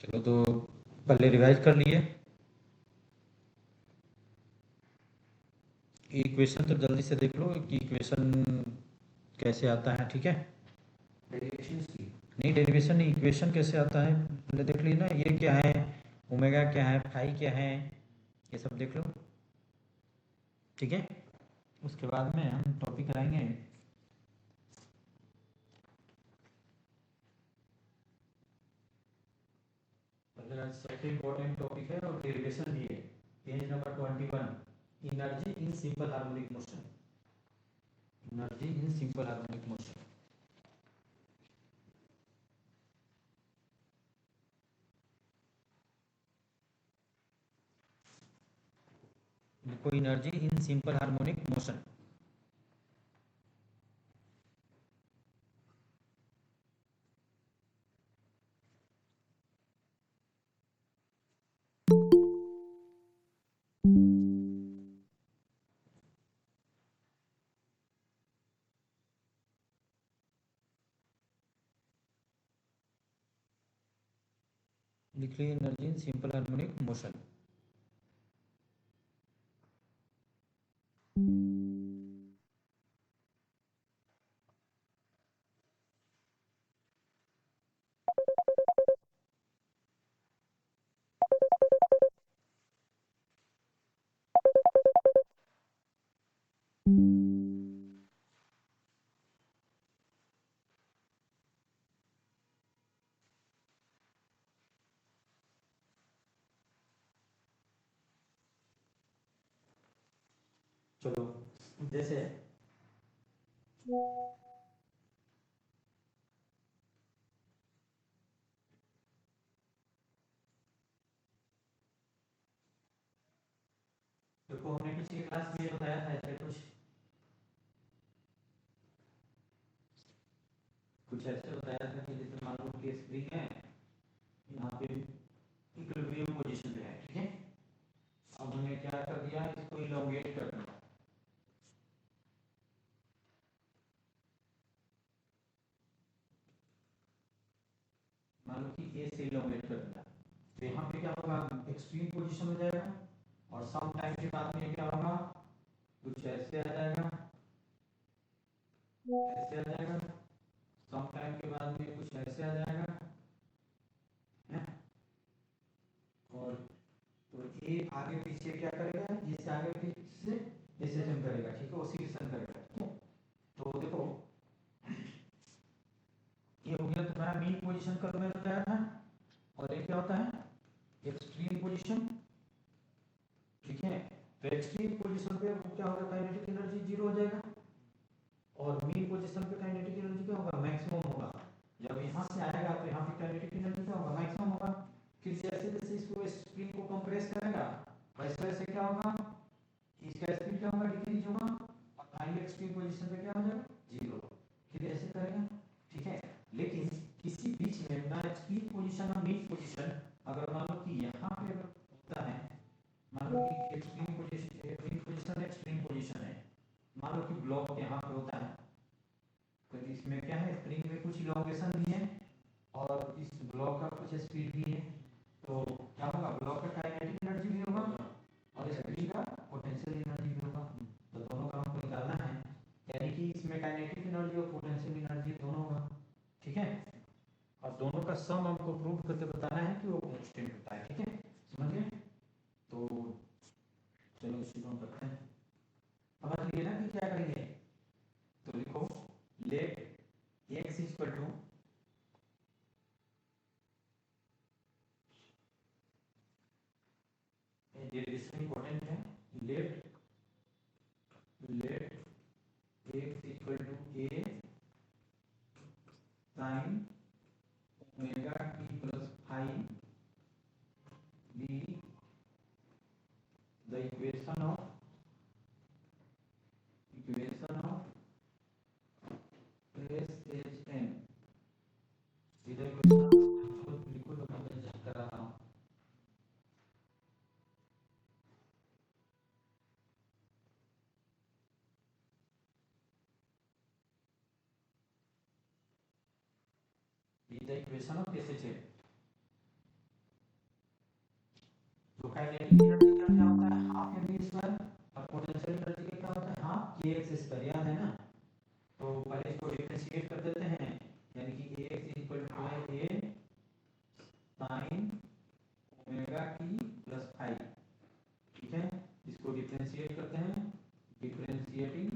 चलो तो पहले रिवाइज कर लिए। इक्वेशन तो जल्दी से देख लो कि इक्वेशन कैसे आता है, ठीक है। डेरिवेशन की नहीं, डेरिवेशन नहीं, इक्वेशन कैसे आता है पहले देख ली ना। ये क्या है, ओमेगा क्या है, फाई क्या है, ये सब देख लो, ठीक है। उसके बाद में हम टॉपिक कराएंगे। सबसे इम्पोर्टेंट टॉपिक है और डेरिवेशन भी है। Page number 21, energy in simple harmonic motion. Energy in simple harmonic motion. देखो, energy in simple harmonic motion. लिख ली energy in simple harmonic motion. चलो, जैसे देखो, हमने पिछली क्लास में बताया था ऐसे कुछ ऐसे बताया था कि जैसे मान लो कि स्प्रिंग है, यहाँ पे इक्विलिब्रियम पोजीशन पे है, ठीक है। अब हमने क्या कर दिया, इसको इलोंगेट कर दिया। मान लो कि ए से इलोंगेट कर दिया, तो यहाँ पे क्या होगा, एक्सट्रीम पोजीशन हो जाएगा। और सम टाइम के बाद में क्या होगा, कुछ ऐसे आ जाएगा, ऐसे आ जाएगा। सम टाइम के बाद में कुछ ऐसे आ जाएगा, है? और तो ये आगे पीछे क्या करेगा, जैसे आगे पीछे ऐसे जम करेगा, ठीक है, ऑसिलेशन करेगा, ठीक है। तो देखो, ये हो गया तुम्हारा मीन पोजीशन का तुम्हें बताया था। और ये क्या होता है, एक्सट्रीम पोजीशन, ठीक है। तो एक्सट्रीम पोजीशन पे क्या होगा, काइनेटिक एनर्जी जीरो हो जाएगा। और मीन पोजीशन पे काइनेटिक एनर्जी क्या होगा, मैक्सिमम होगा। जब यहाँ से आएगा तो यहाँ पे काइनेटिक एनर्जी क्या होगा, मैक्सिमम होगा। फिर जैसे जैसे इसको स्प्रिंग को कंप्रेस करेगा, वैसे वैसे क्या होगा, इसका स्पीड क्या होगा, डिक्रीज होगा। और फाइनल एक्सट्रीम पोजीशन पे क्या हो जाएगा, जीरो। फिर ऐसे करेगा, ठीक है। लेकिन किसी बीच में ना एक्सट्रीम पोजीशन ना मीन पोजीशन, अगर मान लो कि यहाँ पे अगर होता है, मान लो कि एक्सट्रीम पोजीशन एक्सट्रीम पोजीशन है, मान लो कि ब्लॉक यहाँ पे होता है, तो इसमें क्या है, स्प्रिंग में कुछ इलोंगेशन भी है और इस ब्लॉक का कुछ स्पीड भी है। तो क्या होगा, ब्लॉक का काइनेटिक एनर्जी भी होगा और स्प्रिंग का पोटेंशियल एनर्जी भी होगा। तो दोनों का हमको निकालना है, यानी कि इसमें काइनेटिक एनर्जी और पोटेंशियल एनर्जी दोनों होगा, ठीक है। और दोनों का सम हमको प्रूव करके बताना है कि वो कांस्टेंट होता है, ठीक है, समझ गए। तो चलो इसी को हम करते हैं। समझ लिए ना कि क्या करेंगे। तो लिखो, let x equal to derivation important है। Let x equal to a sine omega t plus five be the equation of S H N. इधर इक्वेशन लिखो तो मैं चेक कर रहा हूँ। The equation of S H N. Kinetic energy का क्या होता है हाफ एम स्क्वायर और पोटेंशियल एनर्जी का क्या होता है हाफ के एक्स स्क्वायर, याद है ना। तो पहले इसको डिफरेंशिएट कर देते हैं, यानी कि ए एक्स इक्वल टू है A sine omega T plus five, ठीक है। इसको डिफरेंशिएट करते हैं, differentiating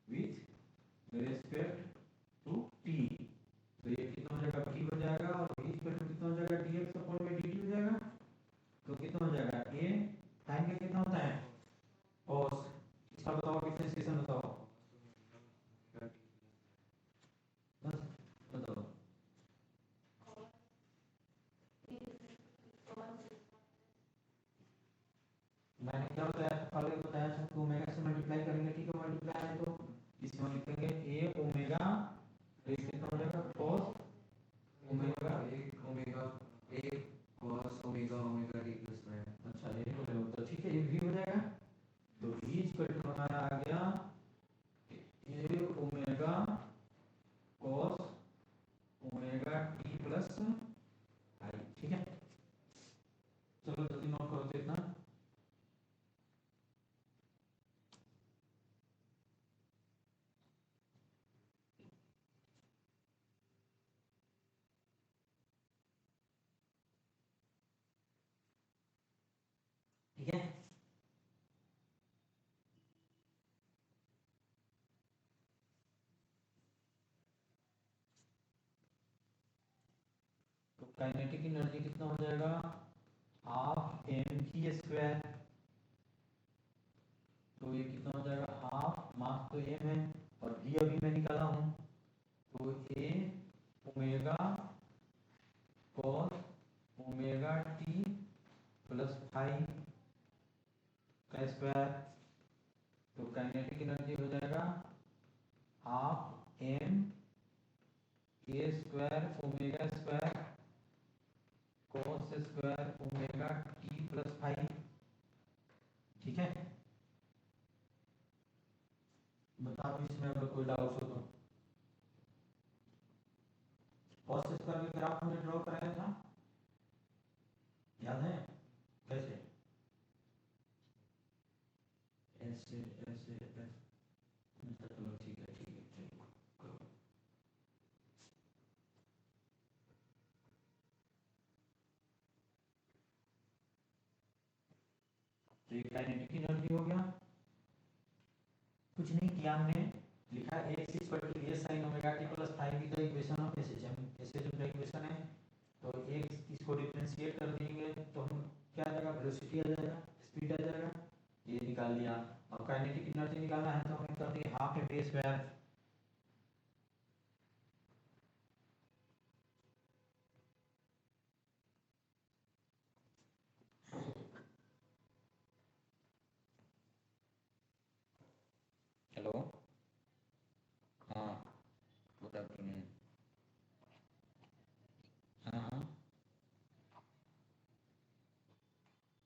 with respect to T, तो ये कितना हो जाएगा v हो जाएगा और v इक्वल टू कितना हो जाएगा dx अपॉन में dt हो जाएगा। तो कितना हो जाएगा a टाइम का कितना होता है cos, इसका बताओ डिफरेंशिएशन बताओ, बस बताओ। मैंने क्या बताया पहले बताया था कि ओमेगा से मल्टीप्लाई करेंगे, ठीक है। मल्टीप्लाई है तो इसमें लिखेंगे a ओमेगा, तो कितना हो जाएगा cos ओमेगा एक ओमेगा एक cos omega omega T plus में। अच्छा ये हो जाएगा, तो ठीक है ये v हो जाएगा। तो v इक्वल टू हमारा आ गया a omega cos omega T plus I, ठीक है। चलो जल्दी नोट करो तो इतना। ठीक है, तो काइनेटिक एनर्जी कितना हो जाएगा हाफ एम जी स्क्वायर, तो ये कितना हो जाएगा हाफ मास तो एम है और v अभी मैं निकाला हूँ, तो a omega cos omega T plus five का स्क्वायर, तो काइनेटिक एनर्जी हो जाएगा half M A square omega square cos square omega T plus five, ठीक है। बताओ इसमें अगर कोई डाउट हो तो। cos स्क्वायर का ग्राफ हमने ड्रॉ कराया था, याद है कैसे, ऐसे ऐसे ऐसे। अच्छा चलो ठीक है चलो करो। तो ये काइनेटिक एनर्जी हो गया, कुछ नहीं किया हमने, लिखा x equal to a sin omega t plus five की the equation of SHM, SHM का इक्वेशन है। तो x इसको डिफरेंशिएट कर देंगे तो हम क्या आ जाएगा वेलोसिटी आ जाएगा, स्पीड आ जाएगा, ये निकाल लिया। और काइनेटिक एनर्जी निकालना है तो हमें कर देंगे half M V square, hello हाँ गुड आफ्टरनून, हाँ हाँ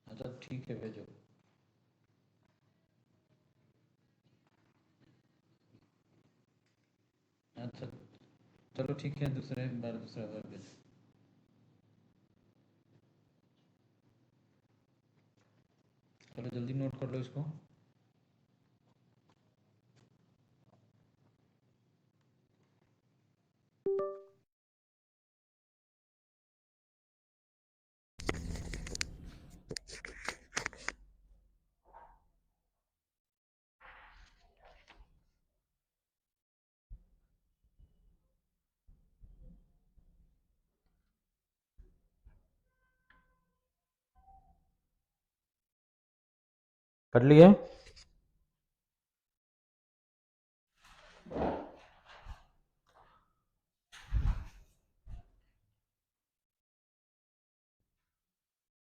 अच्छा ठीक है भेजो। अच्छा चलो ठीक है दूसरा बार भेजो। चलो जल्दी नोट कर लो इसको। कर लिए,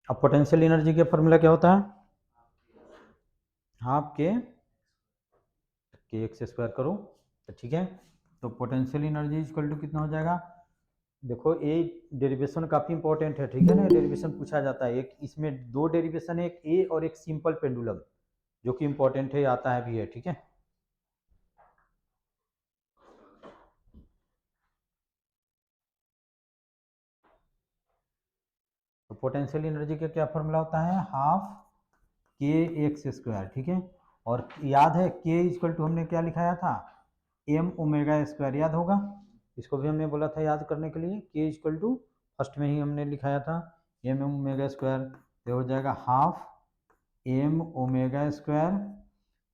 अब पोटेंशियल एनर्जी का फॉर्मूला क्या होता है हाफ के एक्स स्क्वायर करो, तो ठीक है। तो पोटेंशियल एनर्जी इक्वल टू कितना हो जाएगा, देखो ये डेरिवेशन काफ़ी इंपॉर्टेंट है, ठीक है ना। डेरिवेशन पूछा जाता है, एक इसमें दो डेरिवेशन है, एक ए और एक सिंपल पेंडुलम, जो कि इंपॉर्टेंट है, आता है भी है, ठीक है। तो पोटेंशियल एनर्जी का क्या फॉर्मूला होता है, हाफ के एक्स स्क्वायर, ठीक है। और याद है के इक्वल टू हमने क्या लिखाया था, एम ओमेगा स्क्वायर, याद होगा। इसको भी हमने बोला था याद करने के लिए, के इक्वल टू फर्स्ट में ही हमने लिखाया था एम ओमेगा स्क्वायर। ये हो जाएगा हाफ एम ओमेगा स्क्वायर,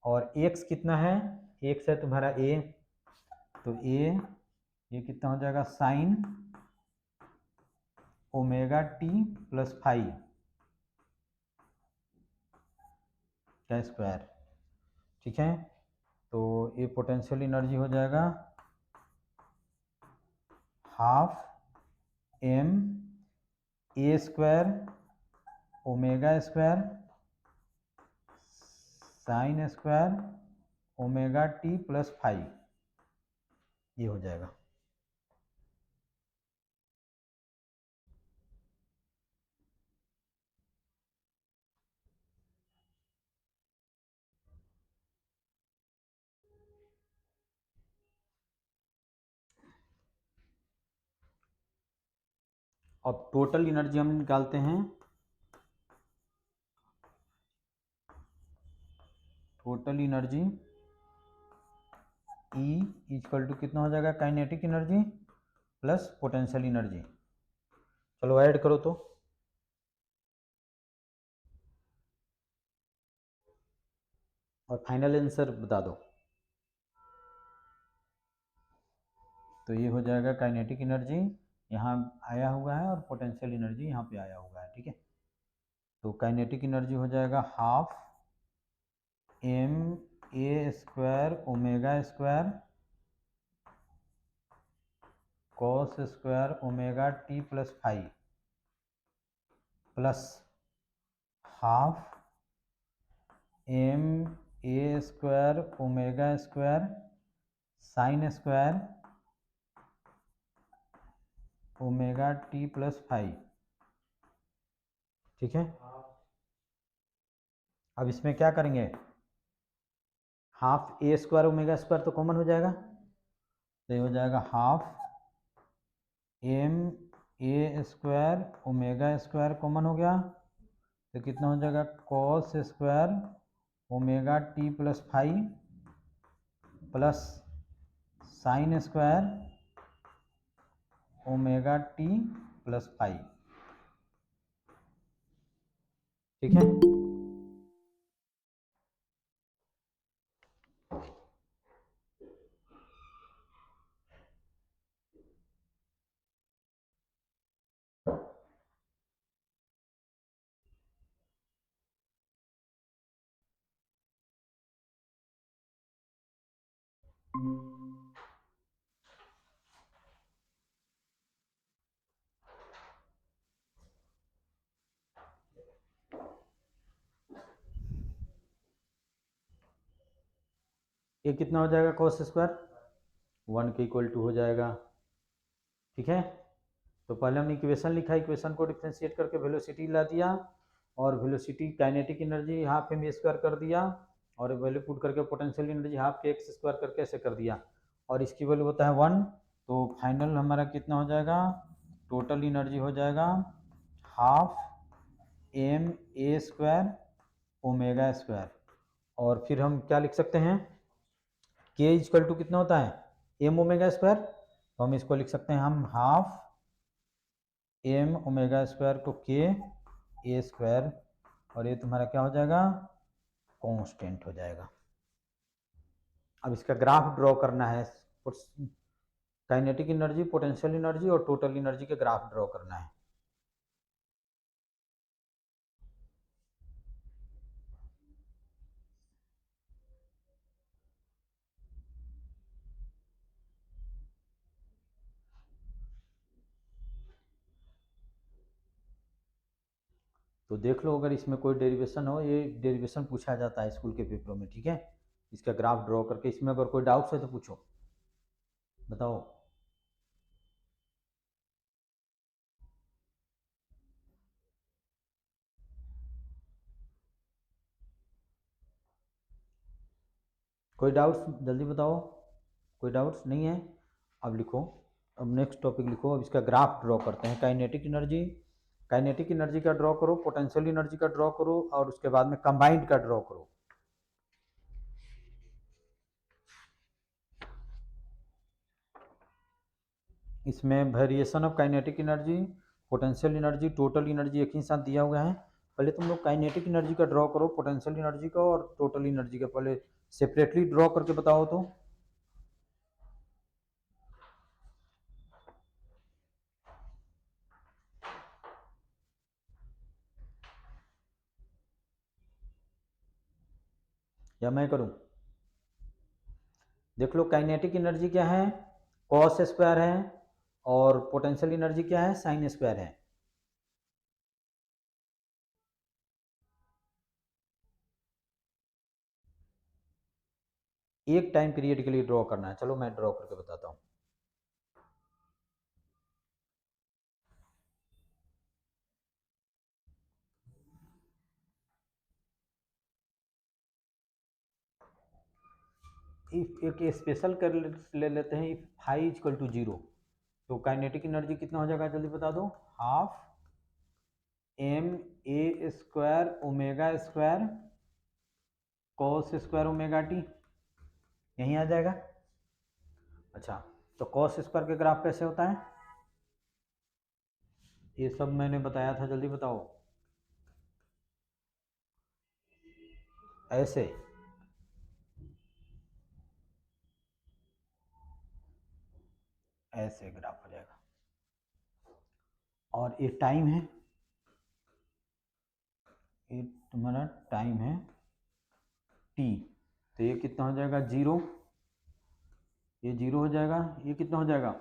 और एक्स कितना है, एक्स है तुम्हारा ए, तो ये कितना हो जाएगा sine omega T plus five का स्क्वायर, ठीक है। तो ये पोटेंशियल एनर्जी हो जाएगा half M A square omega square sine square omega T plus five, ये हो जाएगा। अब टोटल एनर्जी हम निकालते हैं, total energy E equal to कितना हो जाएगा, kinetic energy plus potential energy. चलो ऐड करो तो, और फाइनल आंसर बता दो। तो ये हो जाएगा काइनेटिक एनर्जी यहाँ आया हुआ है और पोटेंशियल एनर्जी यहाँ पे आया हुआ है, ठीक है। तो काइनेटिक एनर्जी हो जाएगा half M A square omega square cos square omega T plus five plus half M A square omega square sine square omega T plus five, ठीक है। अब इसमें क्या करेंगे, half A square omega square तो common हो जाएगा, तो ये हो जाएगा half M A square omega square common हो गया, तो कितना हो जाएगा cos square omega T plus five plus sine square omega T plus five, ठीक है। ये कितना हो जाएगा कॉस स्क्वायर, 1 के इक्वल टू हो जाएगा, ठीक है। तो पहले हमने इक्वेशन लिखा, इक्वेशन को डिफ्रेंशिएट करके वेलोसिटी ला दिया, और velocity kinetic energy half M square कर दिया, और वैल्यू पुट करके potential energy half K X square करके ऐसे कर दिया, और इसकी वैल्यू होता है 1। तो फाइनल हमारा कितना हो जाएगा, टोटल एनर्जी हो जाएगा half M A square omega square, और फिर हम क्या लिख सकते हैं, के इक्वल टू कितना होता है एम ओमेगा स्क्वायर, तो हम इसको लिख सकते हैं हम हाफ एम ओमेगा स्क्वायर को के ए स्क्वायर, और ये तुम्हारा क्या हो जाएगा कांस्टेंट हो जाएगा। अब इसका ग्राफ ड्रॉ करना है, काइनेटिक एनर्जी पोटेंशियल एनर्जी और टोटल एनर्जी के ग्राफ ड्रॉ करना है। तो देख लो अगर इसमें कोई डेरिवेशन हो, ये डेरिवेशन पूछा जाता है स्कूल के पेपरों में, ठीक है। इसका ग्राफ ड्रॉ करके, इसमें अगर कोई डाउट्स है तो पूछो, बताओ। कोई डाउट्स जल्दी बताओ, कोई डाउट्स नहीं है। अब लिखो, अब नेक्स्ट टॉपिक लिखो, अब इसका ग्राफ ड्रॉ करते हैं, काइनेटिक एनर्जी काइनेटिक एनर्जी का ड्रॉ करो, पोटेंशियल एनर्जी का ड्रॉ करो, और उसके बाद में कंबाइंड का ड्रॉ करो। इसमें variation of kinetic energy, potential energy, total energy एक ही साथ दिया हुआ है। पहले तुम लोग काइनेटिक एनर्जी का ड्रॉ करो, पोटेंशियल एनर्जी का और टोटल एनर्जी का पहले सेपरेटली ड्रॉ करके बताओ तो। या मैं करूं? देख लो, काइनेटिक एनर्जी क्या है, कॉस स्क्वायर है, और पोटेंशियल एनर्जी क्या है, साइन स्क्वायर है। एक टाइम पीरियड के लिए ड्रॉ करना है। चलो मैं ड्रॉ करके बताता हूं। इफ एक स्पेशल कर ले लेते हैं, इफ फाई इक्वल टू 0, तो काइनेटिक एनर्जी कितना हो जाएगा, जल्दी बता दो। Half M A square omega square cos square omega T, यहीं आ जाएगा। अच्छा, तो कॉस स्क्वायर के ग्राफ कैसे होता है, ये सब मैंने बताया था, जल्दी बताओ। ऐसे ऐसे ग्राफ हो जाएगा, और ये टाइम है, ये तुम्हारा टाइम है टी, तो ये कितना हो जाएगा, 0, ये 0 हो जाएगा, ये कितना हो जाएगा,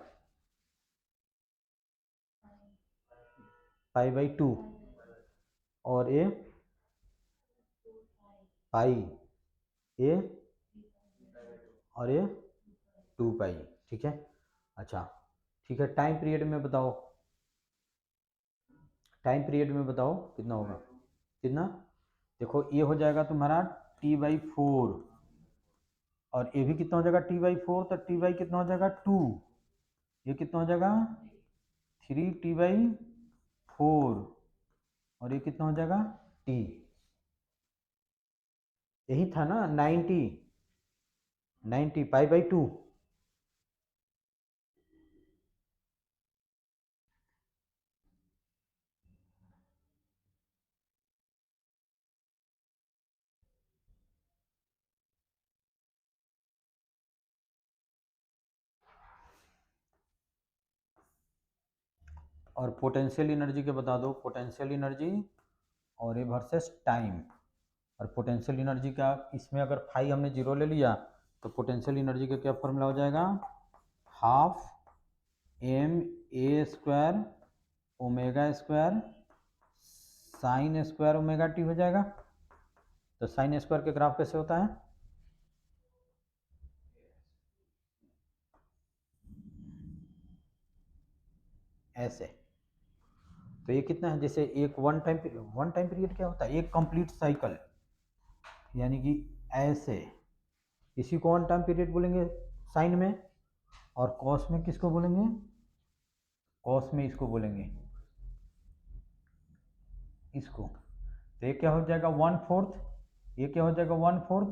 π/2, और ये पाई, ये और ये 2 पाई, ठीक है। अच्छा ठीक है, टाइम पीरियड में बताओ, टाइम पीरियड में बताओ कितना होगा, कितना, देखो ये हो जाएगा तुम्हारा t/4, और ये भी कितना हो जाएगा t/4, तो t कितना हो जाएगा 2, ये कितना हो जाएगा 3t/4, और ये कितना हो जाएगा t, यही था ना 90 π/2। और पोटेंशियल एनर्जी के बता दो, पोटेंशियल एनर्जी और ये वर्सेस टाइम। और पोटेंशियल एनर्जी का इसमें अगर फाई हमने 0 ले लिया, तो पोटेंशियल एनर्जी का क्या फॉर्मूला हो जाएगा, half M A square omega square sine square omega T हो जाएगा। तो साइन स्क्वायर के ग्राफ कैसे होता है, ऐसे। तो ये कितना है, जैसे एक वन टाइम पीरियड क्या होता है, एक कंप्लीट साइकिल, यानी कि ऐसे, इसी को वन टाइम पीरियड बोलेंगे साइन में, और कॉस में किसको बोलेंगे, कॉस में इसको बोलेंगे, इसको। तो ये क्या हो जाएगा 1/4, ये क्या हो जाएगा 1/4,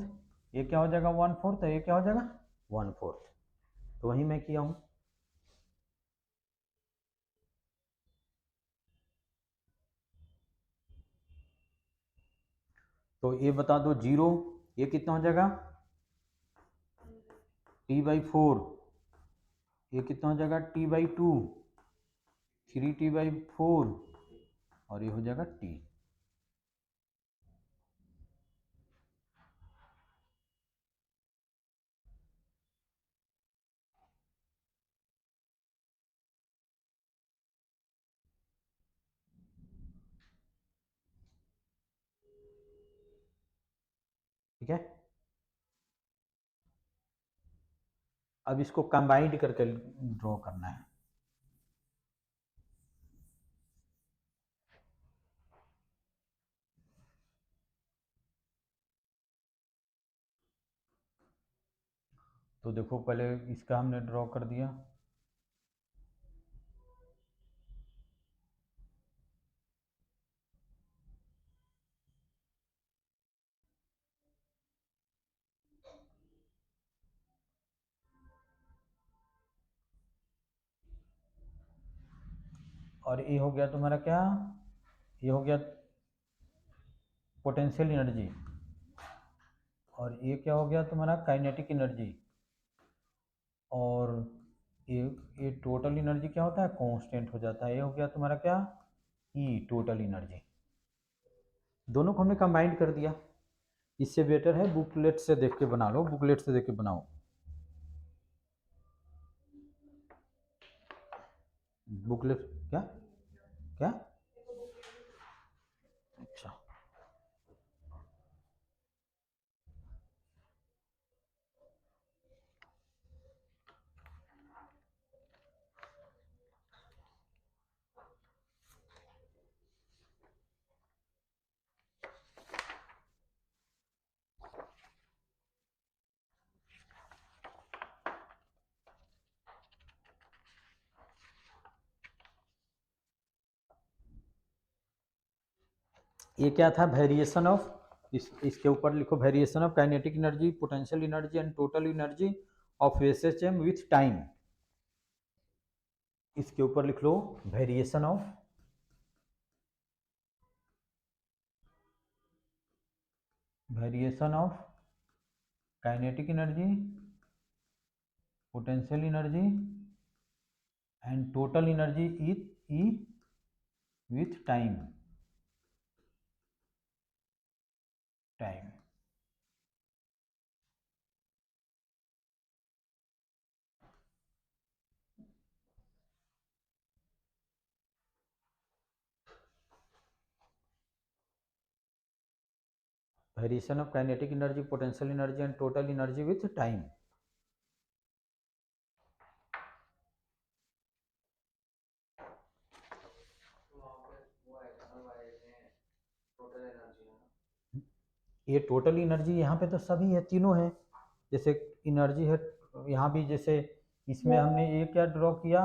ये क्या हो जाएगा 1/4, ये क्या हो जाएगा 1/4। तो वही मैं किया हूं। तो ये बता दो 0, ये कितना हो जाएगा t/4, ये कितना हो जाएगा t/2, 3t/4, और ये हो जाएगा t। ठीक है, अब इसको कंबाइंड करके ड्रॉ करना है। तो देखो पहले इसका हमने ड्रॉ कर दिया, और ये हो गया तुम्हारा क्या, ये हो गया पोटेंशियल एनर्जी, और ये क्या हो गया तुम्हारा काइनेटिक एनर्जी, और ये टोटल एनर्जी क्या होता है कांस्टेंट हो जाता है। ये हो गया तुम्हारा क्या ई टोटल एनर्जी। दोनों को हमने कंबाइंड कर दिया। इससे बेटर है बुकलेट से देख के बना लो, बुकलेट से देख के बनाओ। बुकलेट क्या क्या अच्छा, ये क्या था वेरिएशन ऑफ, इसके ऊपर लिखो variation of kinetic energy, potential energy and total energy of SHM with time. इसके ऊपर लिख लो variation of kinetic energy, potential energy and total energy E with time. Variation of kinetic energy, potential energy and total energy with time. ये total energy यहाँ पे तो सभी है, तीनों है। जैसे एनर्जी है यहाँ भी, जैसे इसमें हमने ये क्या ड्रॉ किया,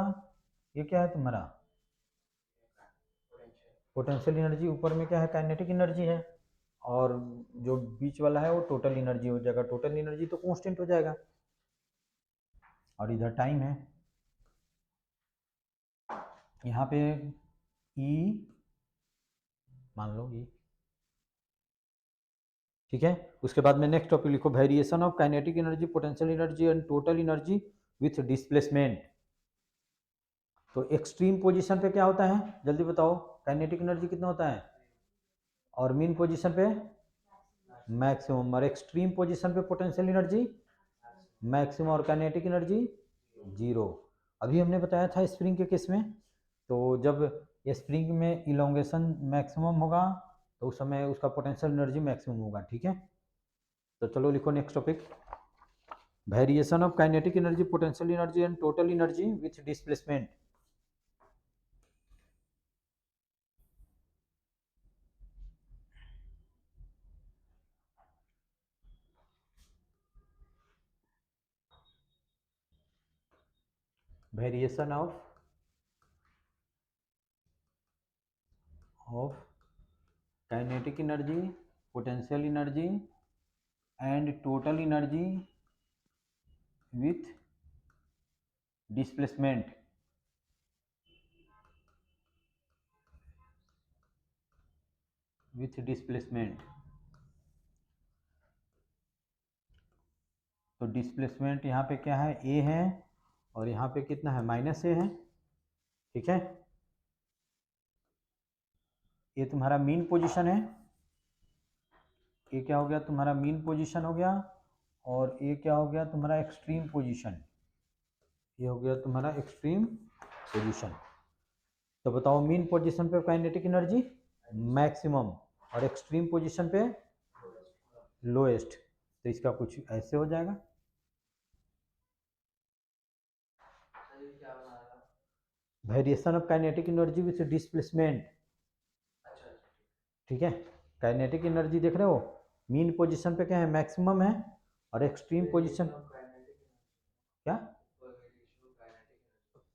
ये क्या है तुम्हारा पोटेंशियल एनर्जी, ऊपर में क्या है काइनेटिक एनर्जी है, और जो बीच वाला है वो टोटल एनर्जी हो जाएगा। टोटल एनर्जी तो कांस्टेंट हो जाएगा, और इधर टाइम है। यहाँ पे ई मान लो ई, ठीक है। उसके बाद में नेक्स्ट टॉपिक लिखो variation of kinetic energy, potential energy and total energy with displacement. तो एक्सट्रीम पोजीशन पे क्या होता है जल्दी बताओ, काइनेटिक एनर्जी कितना होता है, और मीन पोजीशन पे मैक्सिमम, और एक्सट्रीम पोजीशन पे पोटेंशियल एनर्जी मैक्सिमम, और काइनेटिक एनर्जी जीरो। अभी हमने बताया था स्प्रिंग के केस में, तो जब स्प्रिंग में इलोंगेशन मैक्सिमम होगा तो उस समय उसका पोटेंशियल एनर्जी मैक्सिमम होगा, ठीक है। तो चलो लिखो next topic, variation of kinetic energy, potential energy and total energy with displacement. Variation of kinetic energy, potential energy and total energy with displacement. तो डिस्प्लेसमेंट यहाँ पे क्या है ए है, और यहाँ पे कितना है माइनस ए है, ठीक है। ये तुम्हारा मीन पोजीशन है, ये क्या हो गया तुम्हारा मीन पोजीशन हो गया, और ये क्या हो गया तुम्हारा एक्सट्रीम पोजीशन, ये हो गया तुम्हारा एक्सट्रीम पोजीशन। तो बताओ मीन पोजीशन पे काइनेटिक एनर्जी मैक्सिमम, और एक्सट्रीम पोजीशन पे लोएस्ट, तो इसका कुछ ऐसे हो जाएगा। Variation of kinetic energy with displacement, ठीक है। काइनेटिक एनर्जी देख रहे हो, मीन पोजीशन पे क्या है मैक्सिमम है, और एक्सट्रीम पोजीशन क्या,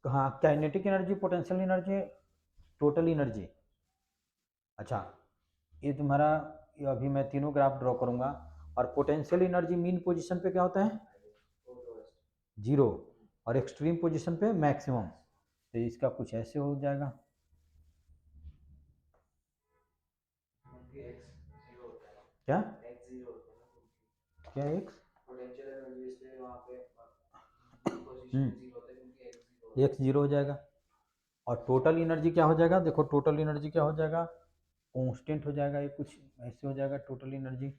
हाँ kinetic energy, potential energy, total energy. अच्छा ये तुम्हारा, ये अभी मैं तीनों ग्राफ ड्रॉ करूंगा, और पोटेंशियल एनर्जी मीन पोजीशन पे क्या होता है जीरो, और एक्सट्रीम पोजीशन पे मैक्सिमम, तो इसका कुछ ऐसे हो जाएगा। क्या x 0 होता है ना, क्या x पोटेंशियल एनर्जी, इसलिए वहाँ पे पोजीशन 0 होता है क्योंकि x 0 x जीरो हो जाएगा। और टोटल एनर्जी क्या हो जाएगा, देखो टोटल एनर्जी क्या हो जाएगा, कांस्टेंट हो जाएगा, ये कुछ ऐसे हो जाएगा टोटल एनर्जी।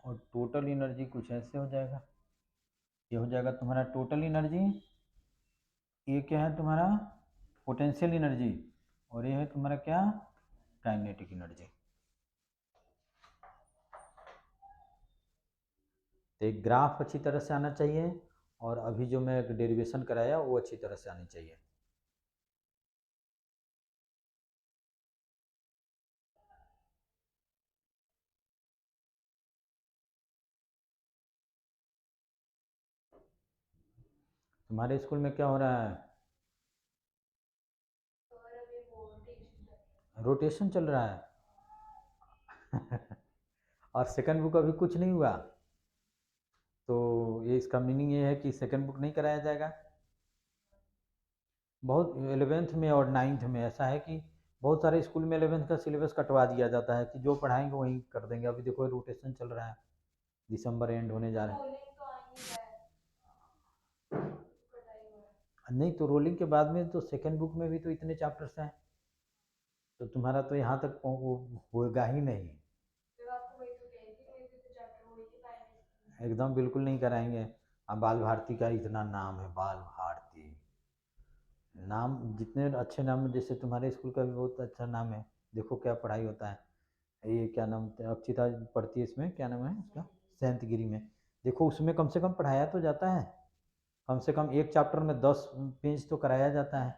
और टोटल एनर्जी कुछ ऐसे हो जाएगा, ये हो जाएगा तुम्हारा टोटल एनर्जी, ये क्या है तुम्हारा पोटेंशियल एनर्जी, और ये है तुम्हारा क्या काइनेटिक एनर्जी। तो एक ग्राफ अच्छी तरह से आना चाहिए, और अभी जो मैं एक डेरिवेशन कराया वो अच्छी तरह से आनी चाहिए। तुम्हारे स्कूल में क्या हो रहा है, रोटेशन चल रहा है और सेकंड बुक अभी कुछ नहीं हुआ, तो ये इसका मीनिंग ये है कि सेकंड बुक नहीं कराया जाएगा। बहुत 11th में और 9th में ऐसा है कि बहुत सारे स्कूल में 11th का सिलेबस कटवा दिया जाता है कि जो पढ़ाएंगे वही कर देंगे। अभी देखो रोटेशन चल रहा है, दिसंबर एंड होने जा रहा है। नहीं तो रोलिंग के बाद में तो सेकंड बुक में भी तो इतने चैप्टर्स हैं, तो तुम्हारा तो यहाँ तक होगा ही नहीं। एकदम बिल्कुल नहीं कराएंगे। अब बाल भारती का इतना नाम है, बाल भारती नाम, जितने अच्छे नाम है, जैसे तुम्हारे स्कूल का भी बहुत अच्छा नाम है, देखो क्या पढ़ाई होता है। ये क्या नाम, अक्षिता पढ़ती है इसमें, क्या नाम है उसका, सेंतगिरी में, देखो उसमें कम से कम पढ़ाया तो जाता है, कम से कम एक चैप्टर में 10 पेज तो कराया जाता है।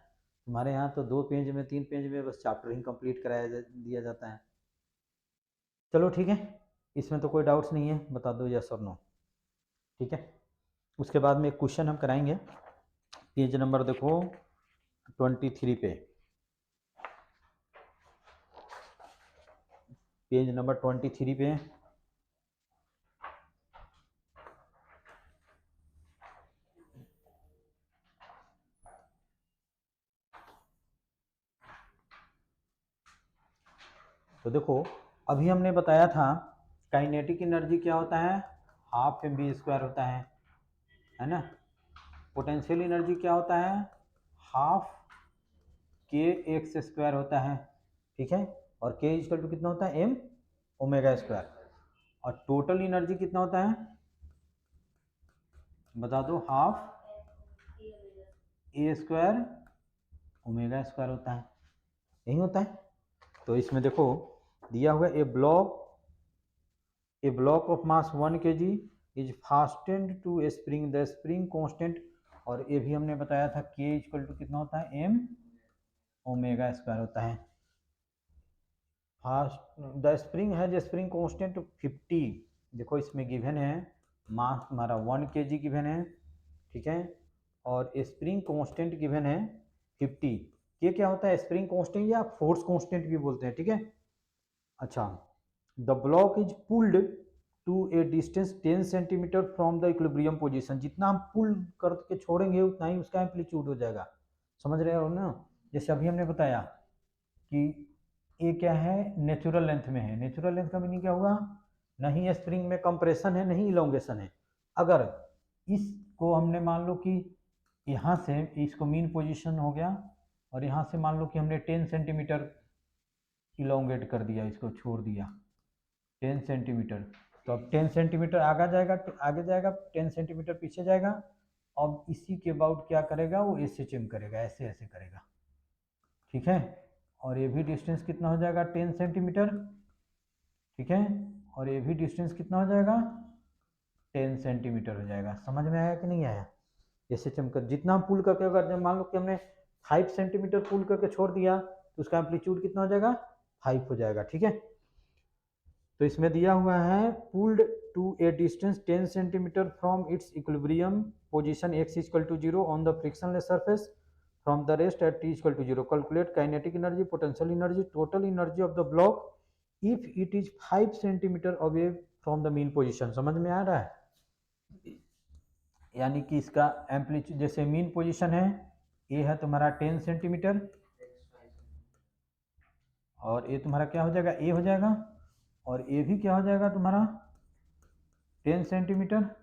तुम्हारे यहाँ तो 2 पेज में 3 पेज में बस चैप्टर ही कंप्लीट दिया जाता है। चलो ठीक है, इसमें तो कोई डाउट्स नहीं है, बता दो यस और नो, ठीक है। उसके बाद में एक क्वेश्चन हम कराएंगे, पेज नंबर देखो 23 पे, पेज नंबर 23 पे तो देखो अभी हमने बताया था काइनेटिक एनर्जी क्या होता है, हाफ एम बी स्क्वायर होता है ना। पोटेंशियल एनर्जी क्या होता है, हाफ के एक्स स्क्वायर होता है, ठीक है। और के इक्वल टू कितना होता है, एम ओमेगा स्क्वायर। और टोटल एनर्जी कितना होता है, बता दो, half A square omega square होता है, यही होता है। तो इसमें देखो दिया हुआ a block of mass 1 kg is fastened to a spring, the spring constant, और ये भी हमने बताया था के इक्वल टू कितना होता है, एम ओमेगा स्क्वायर होता है। फास्ट द स्प्रिंग है, जो स्प्रिंग कांस्टेंट 50, देखो इसमें गिवन है मास हमारा 1 kg गिवन है, ठीक है। और स्प्रिंग कांस्टेंट गिवन है 50। ये क्या होता है, स्प्रिंग कांस्टेंट या फोर्स कांस्टेंट भी बोलते हैं, ठीक है। अच्छा, the block is pulled to a distance 10 centimetre from the equilibrium position, जितना हम पुल करके छोड़ेंगे उतना ही उसका एम्पलीट्यूड हो जाएगा, समझ रहे हो ना। जैसे अभी हमने बताया कि ये क्या है, नेचुरल लेंथ में है, नेचुरल लेंथ का मीनिंग क्या हुआ, नहीं स्प्रिंग में कंप्रेशन है नहीं इलोंगेशन है। अगर इसको हमने मान लो कि यहाँ से इसको मीन पोजीशन हो गया, और यहाँ से मान लो कि हमने 10 सेंटीमीटर इलोंगेट कर दिया, इसको छोड़ दिया 10 सेंटीमीटर, तो अब 10 सेंटीमीटर आगे जाएगा, तो आगे जाएगा, 10 सेंटीमीटर पीछे जाएगा। अब इसी के अबाउट क्या करेगा, वो एसएचएम करेगा, ऐसे ऐसे करेगा, ठीक है। और ये भी डिस्टेंस कितना हो जाएगा, 10 सेंटीमीटर, ठीक है। और ये भी डिस्टेंस कितना हो जाएगा, 10 सेंटीमीटर हो जाएगा। समझ में आया कि नहीं आया, एसएचएम कर जितना हम पुल करके, अगर मान लो कि हमने 5 सेंटीमीटर पुल करके छोड़ दिया, तो उसका एम्पलीट्यूड कितना हो जाएगा, 5 हो जाएगा, ठीक है। तो इसमें दिया हुआ है pulled to a distance 10 centimetre from its equilibrium position x equal to 0 on the frictionless surface from the rest at t equal to 0, calculate kinetic energy, potential energy, total energy of the block if it is 5 centimetre away from the mean position. समझ में आ रहा है? यानी कि इसका amplitude, जैसे mean position है, ये है तुम्हारा 10 सेंटीमीटर, और ये तुम्हारा क्या हो जाएगा, ए हो जाएगा, और ये भी क्या हो जाएगा तुम्हारा 10 सेंटीमीटर,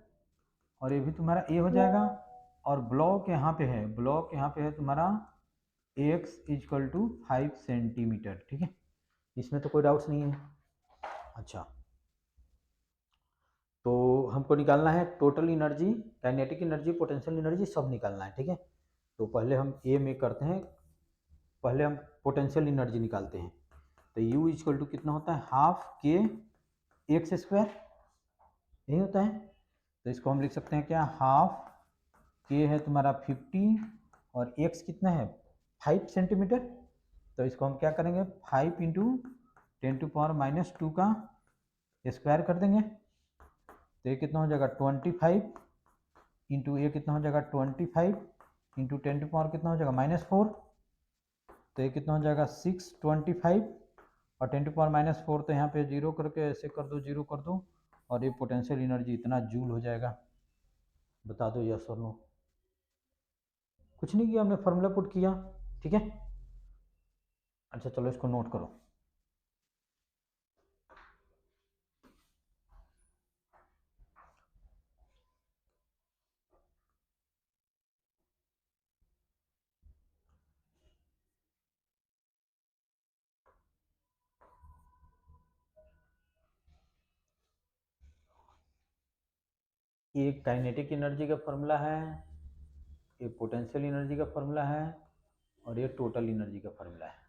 और ये भी तुम्हारा ए हो जाएगा, और ब्लॉक यहाँ पे है, ब्लॉक यहाँ पे है तुम्हारा x इजक्वल टू 5 सेंटीमीटर। ठीक है, इसमें तो कोई डाउट्स नहीं है। अच्छा, तो हमको निकालना है total energy, kinetic energy, potential energy, सब निकालना है। ठीक है, तो पहले हम ए में करते हैं, पहले हम पोटेंशियल एनर्जी निकालते हैं। तो U इजक्वल टू कितना होता है, हाफ के एक्स स्क्वायर, यही होता है। तो इसको हम लिख सकते हैं क्या, हाफ के है तुम्हारा 50, और x कितना है 5 सेंटीमीटर। तो इसको हम क्या करेंगे, 5 इंटू 10⁻⁻2 का स्क्वायर कर देंगे। तो ये कितना हो जाएगा 25 इंटू ये कितना हो जाएगा 25 इंटू 10 कितना हो जाएगा -4। तो ये कितना हो जाएगा 625, और 10⁻⁻4 तो यहाँ पे जीरो करके ऐसे कर दो, जीरो कर दो, और ये पोटेंशियल एनर्जी इतना जूल हो जाएगा। बता दो यस और नो। कुछ नहीं किया हमने, फार्मूला पुट किया। ठीक है, अच्छा चलो इसको नोट करो। ये काइनेटिक एनर्जी का फॉर्मूला है, ये पोटेंशियल एनर्जी का फॉर्मूला है, और ये टोटल एनर्जी का फॉर्मूला है।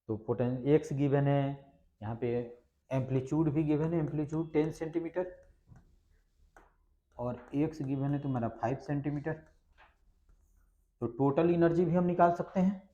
तो एक्स गिवन है, यहाँ पे एम्पलीट्यूड भी गिवन है, एम्पलीट्यूड 10 सेंटीमीटर, और एक्स गिवन है तुम्हारा 5 सेंटीमीटर। तो टोटल एनर्जी भी हम निकाल सकते हैं।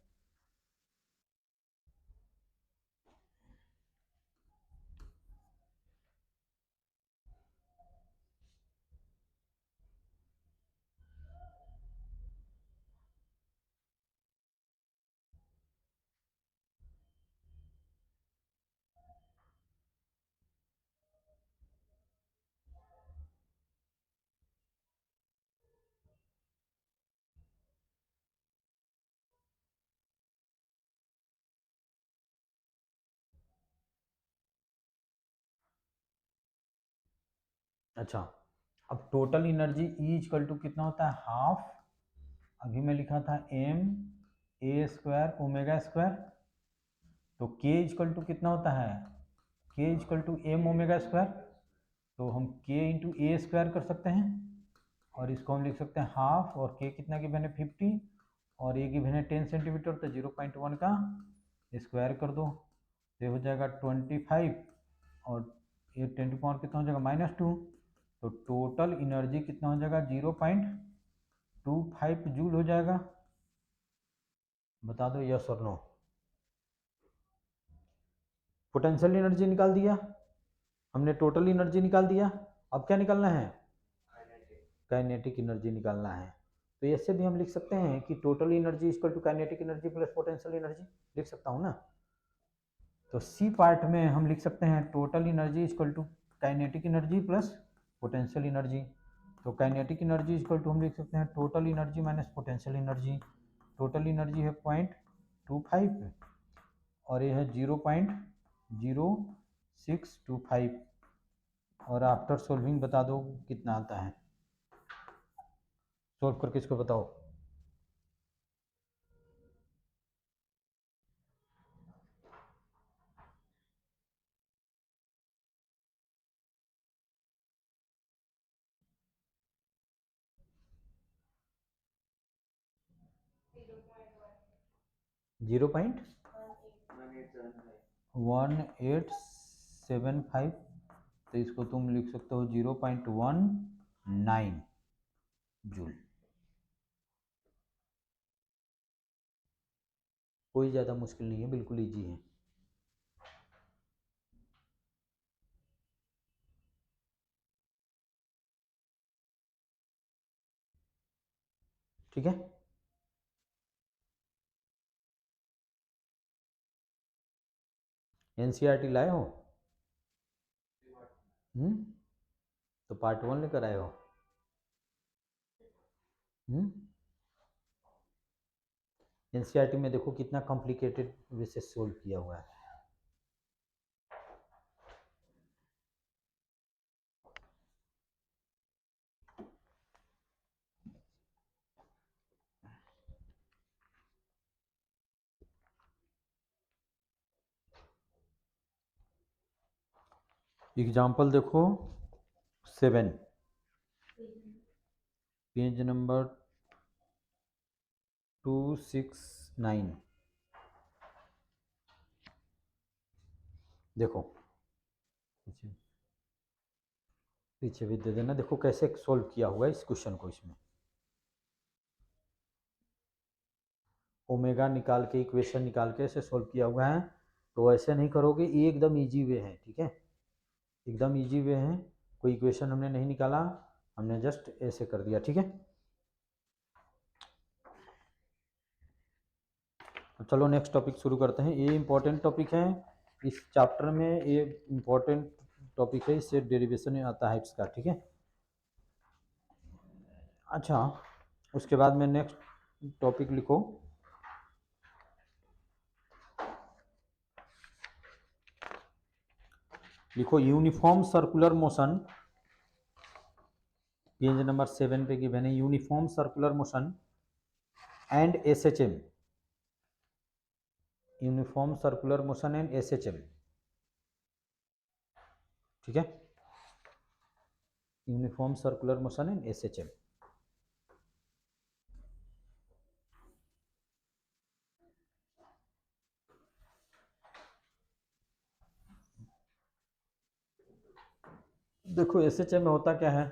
अच्छा, अब total energy E equal to कितना होता है, हाफ, अभी मैं लिखा था m a square omega square. तो k इक्वल टू कितना होता है, k equal to m omega square. तो हम k इंटू ए स्क्वायर कर सकते हैं, और इसको हम लिख सकते हैं हाफ, और k कितना गिवन है 50, और ये गिवन है 10 सेंटीमीटर, तो 0.1 का स्क्वायर कर दो, ये हो जाएगा 25, और ये 10 कितना हो जाएगा -2। तो टोटल एनर्जी कितना हो जाएगा 0.25 जूल हो जाएगा। बता दो यस और नो। पोटेंशियल एनर्जी निकाल दिया हमने, टोटल एनर्जी निकाल दिया, अब क्या निकालना है, काइनेटिक एनर्जी निकालना है। तो ऐसे भी हम लिख सकते हैं कि total energy equal to kinetic energy plus potential energy, लिख सकता हूँ ना। तो सी पार्ट में हम लिख सकते हैं total energy equal to kinetic energy plus potential energy. तो काइनेटिक एनर्जी इक्वल टू हम लिख सकते हैं total energy minus potential energy. Total energy है 0.25, और ये है 0.0625, और आफ्टर सोल्विंग बता दो कितना आता है, सोल्व करके इसको बताओ। जीरो पॉइंट 1875, तो इसको तुम लिख सकते हो 0.19 जूल। कोई ज़्यादा मुश्किल नहीं है, बिल्कुल इजी है। ठीक है, एनसीईआरटी लाए हो? तो पार्ट 1 लेकर आए हो। एनसीईआरटी में देखो कितना कॉम्प्लिकेटेड वे से सोल्व किया हुआ है। एग्जाम्पल देखो 7, पेज नंबर 269। देखो पीछे पीछे भी दे देना। देखो कैसे सोल्व किया हुआ है इस क्वेश्चन को। इसमें ओमेगा निकाल के इक्वेशन निकाल के ऐसे सोल्व किया हुआ है। तो ऐसे नहीं करोगे, ये एकदम इजी वे है, ठीक है, एकदम इजी वे है। कोई इक्वेशन हमने नहीं निकाला, हमने जस्ट ऐसे कर दिया, ठीक है। तो चलो नेक्स्ट टॉपिक शुरू करते हैं। ये इम्पोर्टेंट टॉपिक है इस चैप्टर में, ये इम्पोर्टेंट टॉपिक है, इससे डेरिवेशन आता है इसका, ठीक है। अच्छा, उसके बाद में नेक्स्ट टॉपिक लिखो, uniform circular motion. Page number 7 पे गिवन है uniform circular motion and SHM. Uniform circular motion and SHM, ठीक है। Uniform circular motion and SHM. देखो एसएचएम में होता क्या है,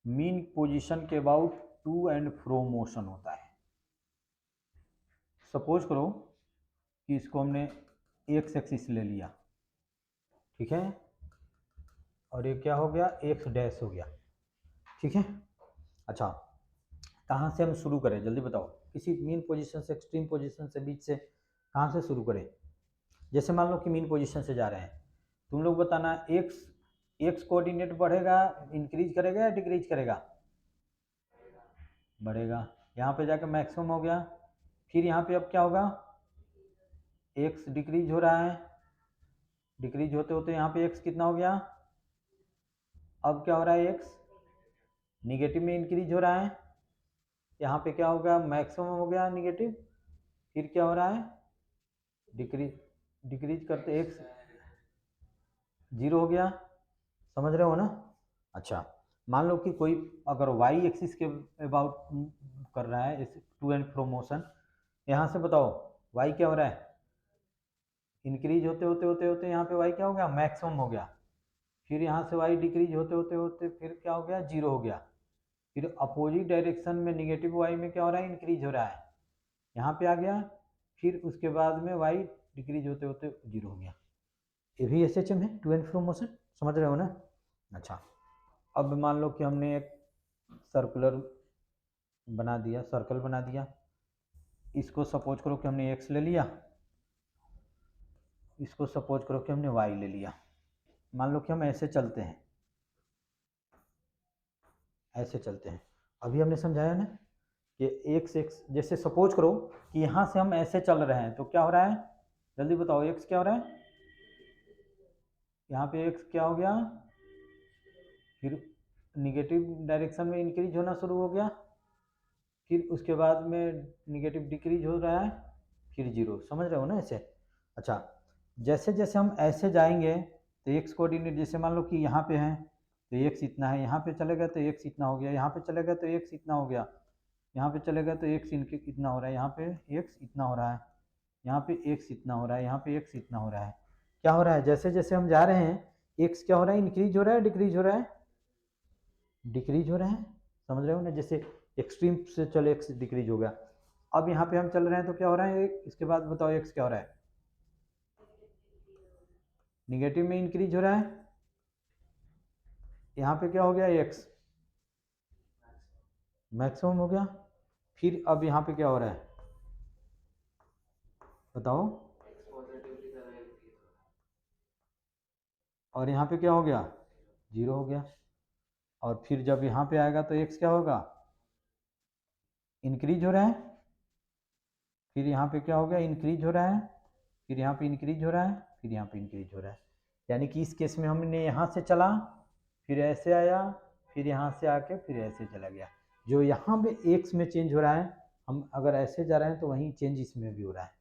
मीन पोजीशन के about to and fro motion होता है। सपोज करो कि इसको हमने एक्स एक्सिस ले लिया, ठीक है, और ये क्या हो गया, एक्स डैश हो गया, ठीक है। अच्छा, कहाँ से हम शुरू करें जल्दी बताओ, किसी मीन पोजीशन से एक्सट्रीम पोजीशन से बीच से कहाँ से शुरू करें। जैसे मान लो कि मीन पोजीशन से जा रहे हैं, तुम लोग बताना एक्स कोऑर्डिनेट बढ़ेगा, इंक्रीज करेगा या डिक्रीज करेगा, बढ़ेगा। यहाँ पे जाकर मैक्सिमम हो गया, फिर यहाँ पे अब क्या होगा, एक्स डिक्रीज हो रहा है, डिक्रीज होते होते यहाँ पे एक्स कितना हो गया, अब क्या हो रहा है, एक्स निगेटिव में इंक्रीज हो रहा है, यहाँ पे क्या होगा, मैक्सिमम हो गया निगेटिव, फिर क्या हो रहा है, डिक्रीज करते एक्स जीरो हो गया, समझ रहे हो ना। अच्छा, मान लो कि कोई अगर वाई एक्सिस के अबाउट कर रहा है टू एंड फ्रो मोशन, यहाँ से बताओ वाई क्या हो रहा है, इंक्रीज होते होते होते होते यहाँ पे वाई क्या हो गया, मैक्सिमम हो गया, फिर यहाँ से वाई डिक्रीज होते होते होते फिर क्या हो गया, जीरो हो गया, फिर अपोजिट डायरेक्शन में निगेटिव वाई में क्या हो रहा है, इंक्रीज हो रहा है, यहाँ पे आ गया, फिर उसके बाद में वाई डिक्रीज होते होते जीरो हो गया। ये भी एसएचएम है, टू एंड फ्रो मोशन, समझ रहे हो ना। अच्छा, अब मान लो कि हमने एक सर्कुलर बना दिया, सर्कल बना दिया, इसको सपोज करो कि हमने एक्स ले लिया, इसको सपोज करो कि हमने वाई ले लिया। मान लो कि हम ऐसे चलते हैं, ऐसे चलते हैं, अभी हमने समझाया ना कि एक्स एक्स, जैसे सपोज करो कि यहाँ से हम ऐसे चल रहे हैं, तो क्या हो रहा है, जल्दी बताओ, एक्स क्या हो रहा है, यहाँ पे एक्स क्या हो गया, फिर निगेटिव डायरेक्शन में इंक्रीज होना शुरू हो गया, फिर उसके बाद में निगेटिव डिक्रीज हो रहा है, फिर जीरो, समझ रहे हो ना ऐसे। अच्छा, जैसे जैसे हम ऐसे जाएंगे तो एक्स कोऑर्डिनेट, जैसे मान लो कि यहाँ पे है तो एक्स इतना है, यहाँ पे चलेगा तो एक्स इतना हो गया, यहाँ पे चलेगा तो एक्स इतना हो गया, यहाँ पे चलेगा तो एक्स इतना हो रहा है, यहाँ पे एक्स इतना हो रहा है, यहाँ पे एक्स इतना हो रहा है, यहाँ पे एक्स इतना हो रहा है। क्या हो रहा है, जैसे जैसे हम जा रहे हैं एक्स क्या हो रहा है, इंक्रीज हो रहा है, डिक्रीज हो रहा है, डिक्रीज हो रहा है, समझ रहे हो ना। जैसे एक्सट्रीम से चले एक्स डिक्रीज हो गया, अब यहाँ पे हम चल रहे हैं तो क्या हो रहा है, इसके बाद बताओ एक्स क्या हो रहा है, निगेटिव में इंक्रीज हो रहा है, यहाँ पे क्या हो गया, एक्स मैक्सिमम हो गया, फिर अब यहाँ पे क्या हो रहा है बताओ, और यहाँ पे क्या हो गया, 0 हो गया। और फिर जब यहाँ पे आएगा तो x क्या होगा, इंक्रीज हो रहा है, फिर यहाँ पे क्या हो गया, इंक्रीज हो रहा है, फिर यहाँ पे इंक्रीज हो रहा है, फिर यहाँ पे इंक्रीज हो रहा है। यानी कि इस केस में हमने यहाँ से चला, फिर ऐसे आया, फिर यहाँ से आके फिर ऐसे चला गया। जो यहाँ पे x में चेंज हो रहा है, हम अगर ऐसे जा रहे हैं तो वहीं चेंज इसमें भी हो रहा है।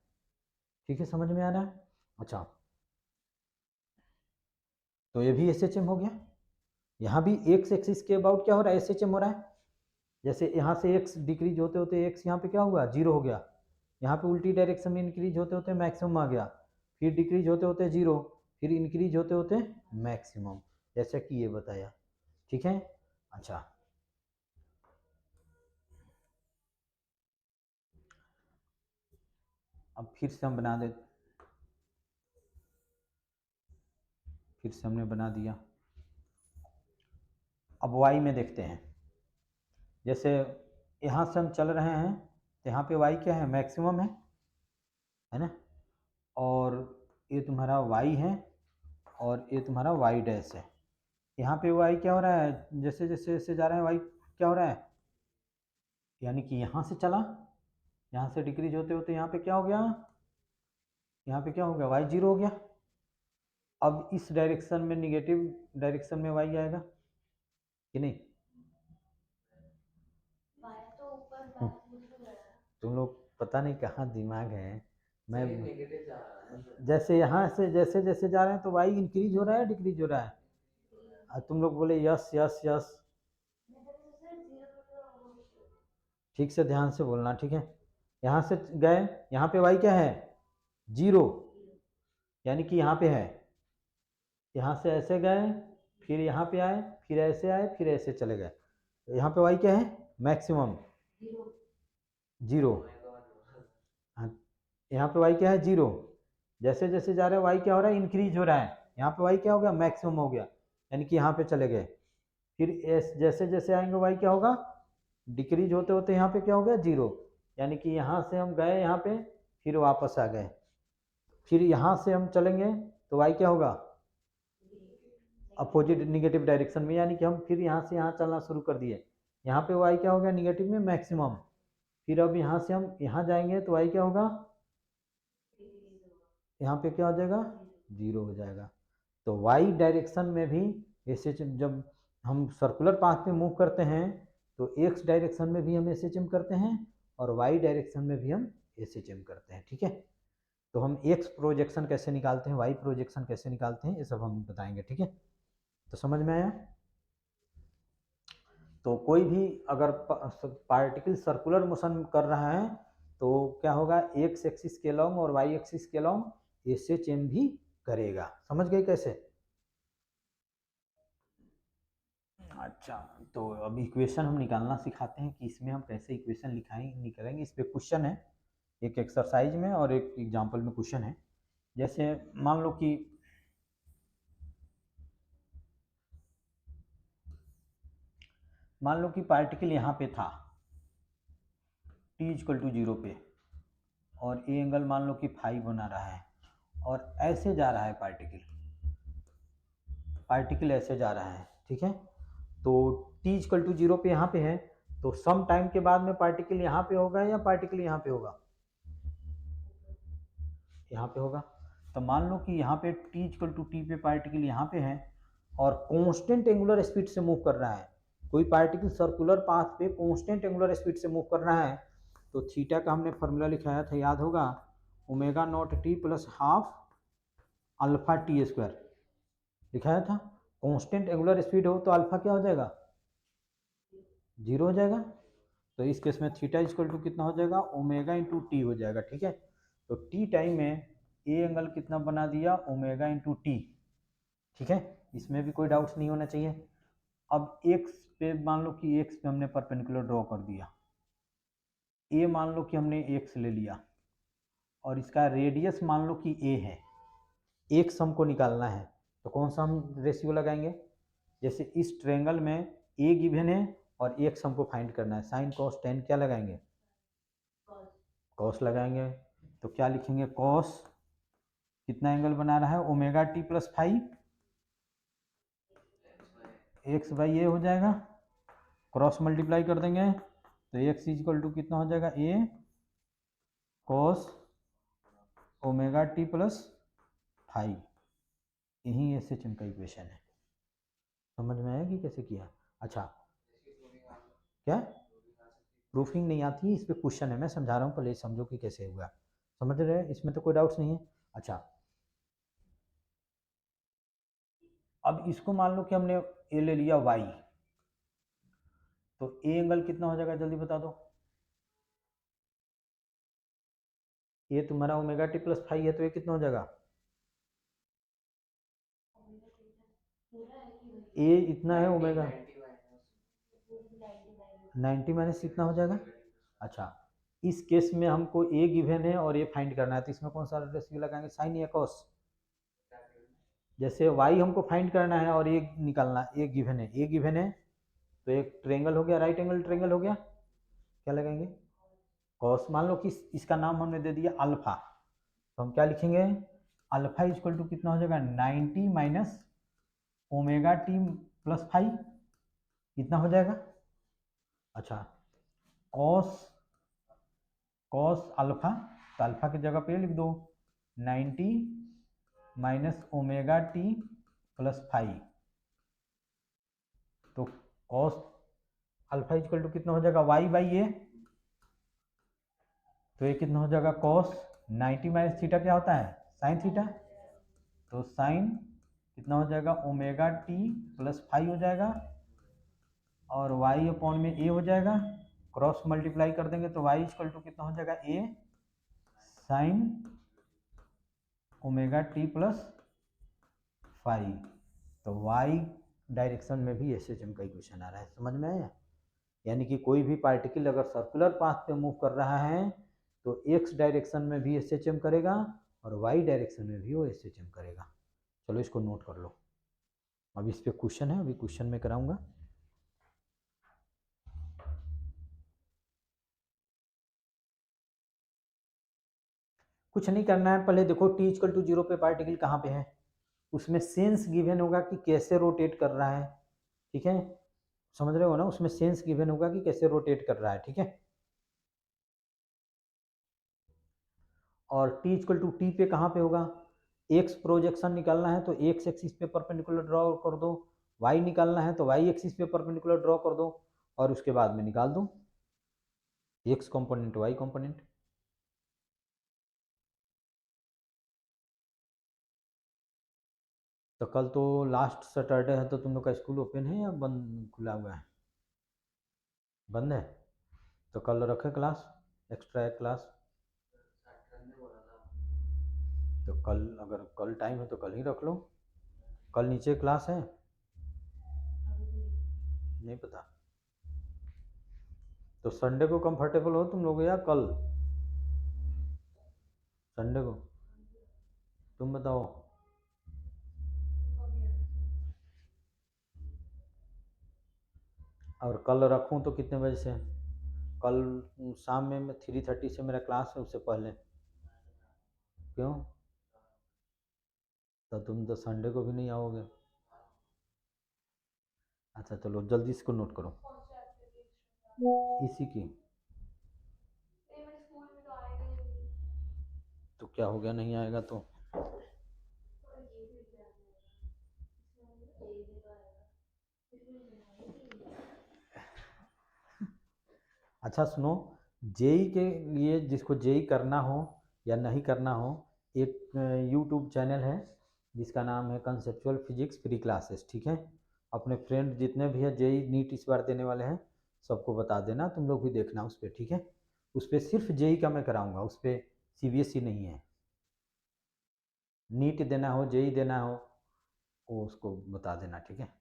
ठीक है, समझ में आ रहा है। अच्छा, तो ये भी SHM हो गया। यहाँ भी x एक्सिस के अबाउट क्या हो रहा है, SHM हो रहा है। जैसे यहाँ से x डिक्रीज होते होते x यहाँ पे क्या हुआ, 0 हो गया। यहाँ पे उल्टी डायरेक्शन में इंक्रीज होते होते मैक्सिमम आ गया, फिर डिक्रीज होते होते 0, फिर इंक्रीज होते होते मैक्सिमम, जैसा कि ये बताया। ठीक है। अच्छा, अब फिर से हम बना दे, फिर से हमने बना दिया। अब y में देखते हैं। जैसे यहाँ से हम चल रहे हैं तो यहाँ पे y क्या है, मैक्सिमम है ना। और ये तुम्हारा y है और ये तुम्हारा y डैश है। यहाँ पे y क्या हो रहा है, जैसे जैसे जैसे जा रहे हैं y क्या हो रहा है, यानी कि यहाँ से चला, यहाँ से डिक्रीज होते होते यहाँ पे क्या हो गया, यहाँ पे क्या हो गया, y 0 हो गया। अब इस डायरेक्शन में, निगेटिव डायरेक्शन में y आएगा कि नहीं। तुम लोग पता नहीं कहाँ दिमाग है। मैं नेगेटिव जा रहा है। जैसे यहाँ से जैसे जैसे जा रहे हैं तो y इंक्रीज हो रहा है, डिक्रीज हो रहा है। तुम लोग बोले यस यस यस, ठीक से ध्यान से बोलना, ठीक है। यहाँ से गए, यहाँ पे y क्या है, 0, यानी कि यहाँ पे है। यहाँ से ऐसे गए, फिर यहाँ पे आए, फिर ऐसे आए, फिर ऐसे चले गए। तो यहाँ पे y क्या है, मैक्सिमम 0। हाँ, यहाँ पे y क्या है, 0। जैसे जैसे जा रहे हैं y क्या हो रहा है, इंक्रीज हो रहा है। यहाँ पे y क्या हो गया, मैक्सिमम हो गया, यानी कि यहाँ पे चले गए। फिर जैसे जैसे आएंगे y क्या होगा, डिक्रीज होते होते यहाँ पे क्या हो गया, 0, यानी कि यहाँ से हम गए यहाँ पे, फिर वापस आ गए। फिर यहाँ से हम चलेंगे तो y क्या होगा, अपोजिट निगेटिव डायरेक्शन में, यानी कि हम फिर यहाँ से यहाँ चलना शुरू कर दिए। यहाँ पे y क्या हो गया, निगेटिव में मैक्सिमम। फिर अब यहाँ से हम यहाँ जाएंगे तो y क्या होगा, यहाँ पे क्या हो जाएगा, 0 हो जाएगा। तो y डायरेक्शन में भी SHM, जब हम सर्कुलर पाथ पे मूव करते हैं तो x डायरेक्शन में भी हम SHM करते हैं और y डायरेक्शन में भी हम SHM करते हैं। ठीक है, तो हम x प्रोजेक्शन कैसे निकालते हैं, y प्रोजेक्शन कैसे निकालते हैं, ये सब हम बताएंगे। ठीक है, तो समझ में आया। तो कोई भी अगर पार्टिकल सर्कुलर मोशन कर रहा है तो क्या होगा, x एक्सिस के लॉन्ग और y एक्सिस के लॉन्ग SHM भी करेगा। समझ गए कैसे। अच्छा, तो अब इक्वेशन हम निकालना सिखाते हैं कि इसमें हम कैसे इक्वेशन निकालेंगे। इस पे क्वेश्चन है, एक एक्सरसाइज में और एक एग्जांपल में क्वेश्चन है। जैसे मान लो कि पार्टिकल यहाँ पे था t = 0 पे, और ये एंगल मान लो कि 5 बना रहा है, और ऐसे जा रहा है पार्टिकल ऐसे जा रहा है। ठीक है, तो t = 0 पे यहाँ पे है, तो सम टाइम के बाद में पार्टिकल यहाँ पे होगा या पार्टिकल यहाँ पे होगा, यहाँ पे होगा। तो मान लो कि यहाँ पे t = t पे पार्टिकल यहाँ पे है और कांस्टेंट एंगुलर स्पीड से मूव कर रहा है। कोई पार्टिकल सर्कुलर पाथ पे कांस्टेंट एंगुलर स्पीड से मूव कर रहा है, तो थीटा का हमने फॉर्मूला लिखाया था, याद होगा, ω0t + ½ α t² लिखाया था। कांस्टेंट एंगुलर स्पीड हो तो अल्फा क्या हो जाएगा, 0 हो जाएगा। तो इस केस में थीटा = कितना हो जाएगा, ω/t हो जाएगा। ठीक है, तो t टाइम में ए एंगल कितना बना दिया, ω/t। ठीक है, इसमें भी कोई डाउट्स नहीं होना चाहिए। अब x पे मान लो कि x पे हमने परपेंडिकुलर ड्रॉ कर दिया, a मान लो कि हमने x ले लिया, और इसका रेडियस मान लो कि a है, x हमको निकालना है, तो कौन सा हम रेशियो लगाएंगे। जैसे इस ट्रायंगल में a गिवन है और x हमको फाइंड करना है, साइन कॉस टेन क्या लगाएंगे, कॉस लगाएंगे। तो क्या लिखेंगे, कॉस कितना एंगल बना रहा है, ω/t + 5 एक्स बाई ए हो जाएगा, क्रॉस मल्टीप्लाई कर देंगे तो एक्स इक्वल टू कितना हो जाएगा, A cos omega T plus five. यही एस एच एम का इक्वेशन है। समझ में आया कि कैसे किया? अच्छा क्या प्रूफिंग नहीं आती, इस पर क्वेश्चन है, मैं समझा रहा हूँ, पहले समझो कि कैसे हुआ। समझ रहे हैं, इसमें तो कोई डाउट्स नहीं है। अच्छा अब इसको मान लो कि हमने ए ले लिया वाई, तो ए एंगल कितना हो जाएगा जल्दी बता दो। ये तुम्हारा ओमेगा टी प्लस फाइव है, तो ये कितना हो जाएगा, ए इतना है ओमेगा 90 माइनस कितना हो जाएगा। अच्छा इस केस में हमको ए गिवन है और ए फाइंड करना है, तो इसमें कौन सा रेशियो लगाएंगे, साइन या कॉस। जैसे y हमको फाइंड करना है और ए निकालना, ए गिवन है, ए गिवन है तो एक ट्रेंगल हो गया, राइट एंगल ट्रेंगल हो गया, क्या लगाएंगे कॉस। मान लो कि इसका नाम हमने दे दिया अल्फा, तो हम क्या लिखेंगे, अल्फा इक्वल टू कितना हो जाएगा 90 minus omega T plus five, कितना हो जाएगा। अच्छा कॉस कॉस अल्फा, तो अल्फा की जगह पे लिख दो 90 minus omega T plus five, तो कॉस अल्फा इक्वल टू कितना हो जाएगा वाई बाई ए, तो ये कितना हो जाएगा कॉस 90 माइनस थीटा क्या होता है साइन थीटा, तो साइन कितना हो जाएगा ओमेगा टी प्लस फाइव हो जाएगा, और वाई अपॉन में ए हो जाएगा, क्रॉस मल्टीप्लाई कर देंगे तो वाई इक्वल टू कितना हो जाएगा A sine omega T plus five. तो वाई डायरेक्शन में भी एस एच एम का इक्वेशन आ रहा है, समझ में आया। यानी कि कोई भी पार्टिकल अगर सर्कुलर पाथ पे मूव कर रहा है तो एक्स डायरेक्शन में भी एस एच एम करेगा और वाई डायरेक्शन में भी वो एस एच एम करेगा। चलो इसको नोट कर लो, अब इस पे क्वेश्चन है, अभी क्वेश्चन में कराऊंगा। कुछ नहीं करना है, पहले देखो टी इक्वल टू जीरो पे पार्टिकल कहाँ पे है, उसमें सेंस गिवन होगा कि कैसे रोटेट कर रहा है, ठीक है, समझ रहे हो ना, उसमें सेंस गिवन होगा कि कैसे रोटेट कर रहा है, ठीक है। और t इक्वल टू टी पे कहाँ पे होगा, x प्रोजेक्शन निकालना है तो x एक्सिस पे परपेंडिकुलर ड्रॉ कर दो, y निकालना है तो y एक्सिस पे परपेंडिकुलर ड्रॉ कर दो, और उसके बाद में निकाल दो x कंपोनेंट y कंपोनेंट। तो कल तो लास्ट सैटरडे है, तो तुम लोग का स्कूल ओपन है या बंद खुला हुआ है, बंद है, तो कल रखे क्लास, एक्स्ट्रा एक क्लास, तो कल अगर कल टाइम है तो कल ही रख लो, कल नीचे क्लास है नहीं पता, तो संडे को कंफर्टेबल हो तुम लोग या कल, संडे को तुम बताओ। और कल रखूं तो कितने बजे से, कल शाम में 3:30 से मेरा क्लास है, उससे पहले क्यों, तो तुम तो संडे को भी नहीं आओगे। अच्छा चलो जल्दी इसको नोट करो, इसी की, तो क्या हो गया नहीं आएगा तो, अच्छा सुनो, जेई के लिए जिसको जेई करना हो या नहीं करना हो, एक यूट्यूब चैनल है जिसका नाम है कंसेप्चुअल फिजिक्स फ्री क्लासेस, ठीक है, अपने फ्रेंड जितने भी है जेई नीट इस बार देने वाले हैं सबको बता देना, तुम लोग भी देखना उस पर, ठीक है, उस पर सिर्फ जेई का मैं कराऊंगा, उस पर सीबीएसई नहीं है, नीट देना हो जेई देना हो वो उसको बता देना, ठीक है।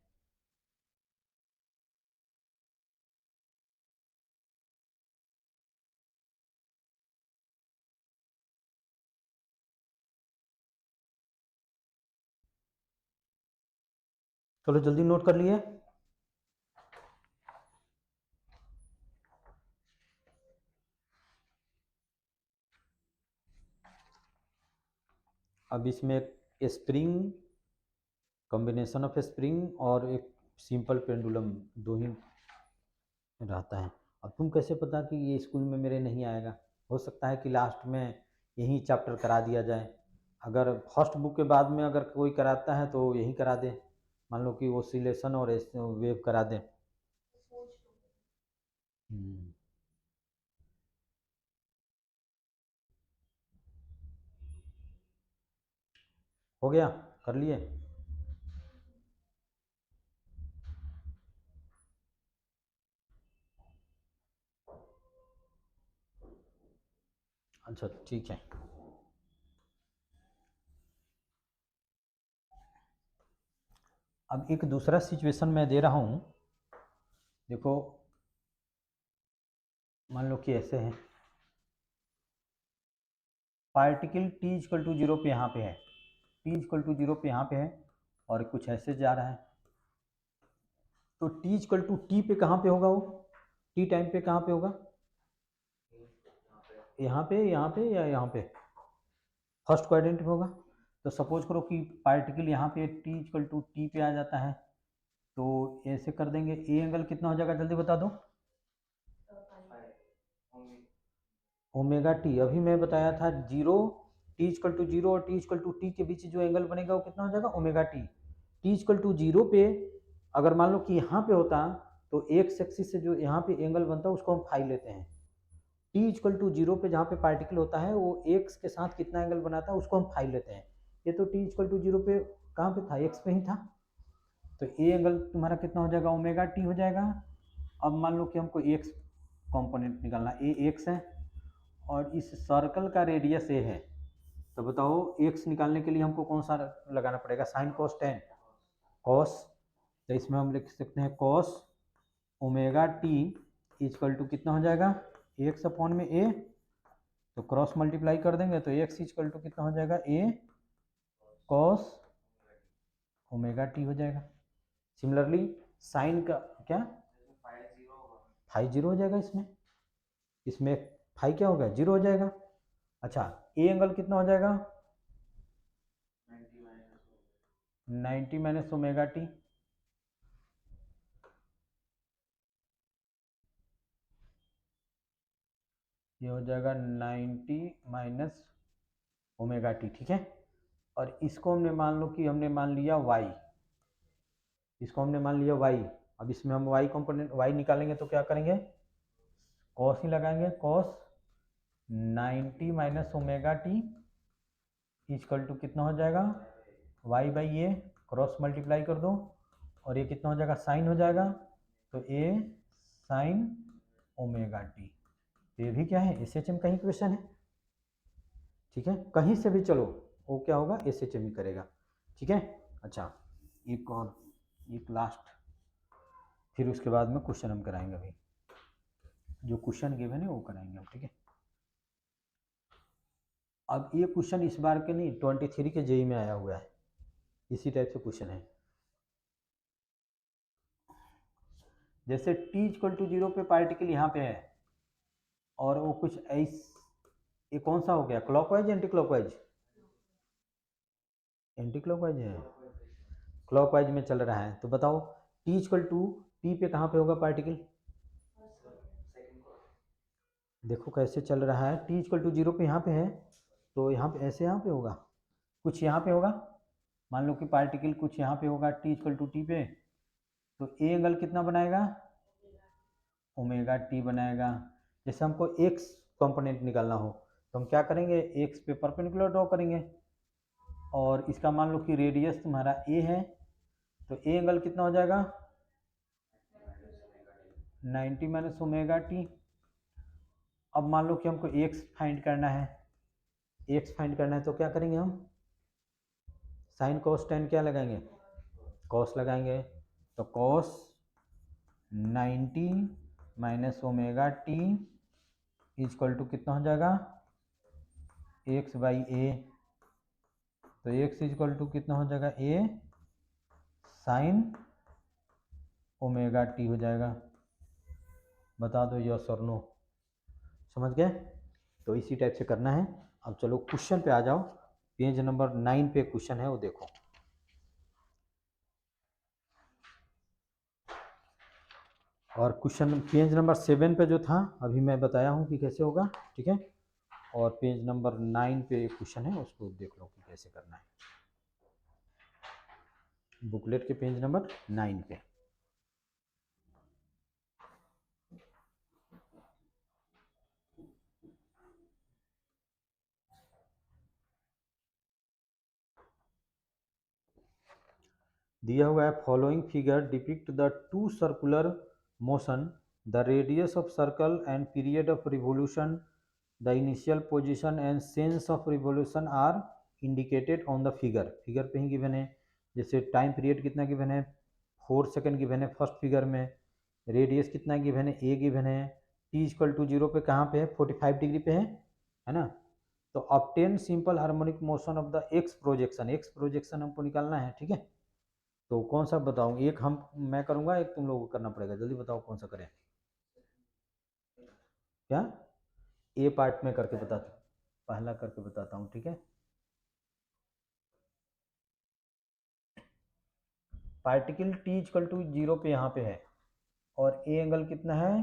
चलो जल्दी नोट कर लिए, अब इसमें एक स्प्रिंग, कॉम्बिनेशन ऑफ स्प्रिंग और एक सिंपल पेंडुलम दो ही रहता है। अब तुम कैसे पता कि ये स्कूल में मेरे नहीं आएगा? हो सकता है कि लास्ट में यही चैप्टर करा दिया जाए। अगर फर्स्ट बुक के बाद में अगर कोई कराता है तो यही करा दे, मान लो कि ओसिलेशन और वेव करा दे। हो गया, कर लिए? अच्छा ठीक है। अब एक दूसरा सिचुएशन मैं दे रहा हूँ, देखो मान लो कि ऐसे है, पार्टिकल t इक्वल टू 0 पे यहाँ पे है, t इक्वल टू 0 पे यहाँ पे है और कुछ ऐसे जा रहा है, तो t इक्वल टू t पे कहाँ पे होगा वो? t टाइम पे कहाँ पे होगा? यहाँ पे, यहाँ पे या यहाँ पे? फर्स्ट क्वाड्रेंट में होगा। तो सपोज करो कि पार्टिकल यहाँ पे t इक्वल टू t पे आ जाता है, तो ऐसे कर देंगे, ए एंगल कितना हो जाएगा जल्दी बता दो? Omega T. अभी मैं बताया था 0, t इक्वल टू 0 और t इक्वल टू t के बीच जो एंगल बनेगा वो कितना हो जाएगा? Omega t. t equal to 0 पे अगर मान लो कि यहाँ पे होता तो एक्स एक्सिस से जो यहाँ पे एंगल बनता है उसको हम फाई लेते हैं। t इक्वल टू 0 पे जहाँ पे पार्टिकल होता है वो x के साथ कितना एंगल बनाता है उसको हम फाई लेते हैं। ये तो t इक्वल टू 0 पे कहाँ पे था? x पे ही था। तो ए एंगल तुम्हारा कितना हो जाएगा? ओमेगा टी हो जाएगा। अब मान लो कि हमको x कंपोनेंट निकालना, ए x है और इस सर्कल का रेडियस ए है, तो बताओ x निकालने के लिए हमको कौन सा लगाना पड़ेगा? Sine cos tan cos. तो इसमें हम लिख सकते हैं cos omega t equal to कितना हो जाएगा? एक्स अपॉन में ए, तो क्रॉस मल्टीप्लाई कर देंगे तो एक्स इक्वल टू कितना हो जाएगा? ए कॉस ओमेगा टी हो जाएगा। सिमिलरली साइन का क्या? फाई जीरो हो जाएगा इसमें, इसमें फाई क्या होगा? जीरो हो जाएगा। अच्छा ए एंगल कितना हो जाएगा? 90 माइनस ओमेगा टी। ये हो जाएगा 90 माइनस ओमेगा टी, ठीक है। और इसको हमने मान लो कि हमने मान लिया y, इसको हमने मान लिया y। अब इसमें हम y कंपोनेंट y निकालेंगे तो क्या करेंगे? कॉस ही लगाएंगे, cos 90 minus omega t equal to कितना हो जाएगा? y by a, cross multiply कर दो और ये कितना हो जाएगा? साइन हो जाएगा, तो a साइन ओमेगा टी। ये भी क्या है? SHM का ही क्वेश्चन है, ठीक है। कहीं से भी चलो वो क्या होगा? SHM ही करेगा, ठीक है। अच्छा एक और, एक लास्ट, फिर उसके बाद में क्वेश्चन हम कराएंगे। अभी जो क्वेश्चन गिवन है वो कराएंगे हम, ठीक है। अब ये क्वेश्चन इस बार के नहीं, 23 के जेई में आया हुआ है, इसी टाइप से क्वेश्चन है। जैसे t इक्वल टू 0 पे पार्टिकल यहाँ पे है और वो कुछ ये कौन सा हो गया? Clockwise anti clockwise? Anti clockwise है, क्लॉकवाइज में चल रहा है। तो बताओ t इक्वल टू t पे कहाँ पे होगा पार्टिकल? देखो कैसे चल रहा है, t इक्वल टू 0 पे यहाँ पे है, तो यहाँ पे ऐसे यहाँ पे होगा, कुछ यहाँ पे होगा। मान लो कि पार्टिकल कुछ यहाँ पे होगा t इक्वल टू टी पे, तो ए एंगल कितना बनाएगा? ओमेगा टी बनाएगा। जैसे हमको x कंपोनेंट निकालना हो तो हम क्या करेंगे? x पे परपेंडिकुलर ड्रॉ करेंगे और इसका मान लो कि रेडियस तुम्हारा a है, तो ए एंगल कितना हो जाएगा? 90 माइनस ओमेगा टी। अब मान लो कि हमको x फाइंड करना है, x फाइंड करना है तो क्या करेंगे हम? साइन कॉस टेन क्या लगाएंगे? कॉस लगाएंगे, तो cos 90 minus omega t equal to कितना हो जाएगा? x बाई ए, तो x इक्वल टू कितना हो जाएगा? a साइन ओमेगा टी हो जाएगा। बता दो यस और नो, समझ गए? तो इसी टाइप से करना है। अब चलो क्वेश्चन पे आ जाओ, पेज नंबर 9 पे क्वेश्चन है वो देखो। और क्वेश्चन पेज नंबर 7 पे जो था अभी मैं बताया हूँ कि कैसे होगा, ठीक है। और पेज नंबर 9 पे एक क्वेश्चन है, उसको देख लो कि कैसे करना है, बुकलेट के पेज नंबर 9 पे। दिया हुआ है following figure depict the two circular motion, the radius of circle and period of revolution, the initial position and sense of revolution are indicated on the figure. Figure पे ही given है, जैसे time period कितना given है, 4 second given है first figure में, radius कितना given है, ए गिवन है, टी इक्वल टू 0 पे कहाँ पे है, 45 डिग्री पे है ना। तो obtain simple harmonic motion of the x projection, x projection हमको निकालना है, ठीक है। तो कौन सा बताऊं, एक हम मैं करूंगा, एक तुम लोगों को करना पड़ेगा, जल्दी बताओ कौन सा करें। क्या, ए पार्ट में करके बताता हूँ, पहला करके बताता हूँ, ठीक है। पार्टिकल टी इक्वल टू 0 पे यहाँ पे है, और ए एंगल कितना है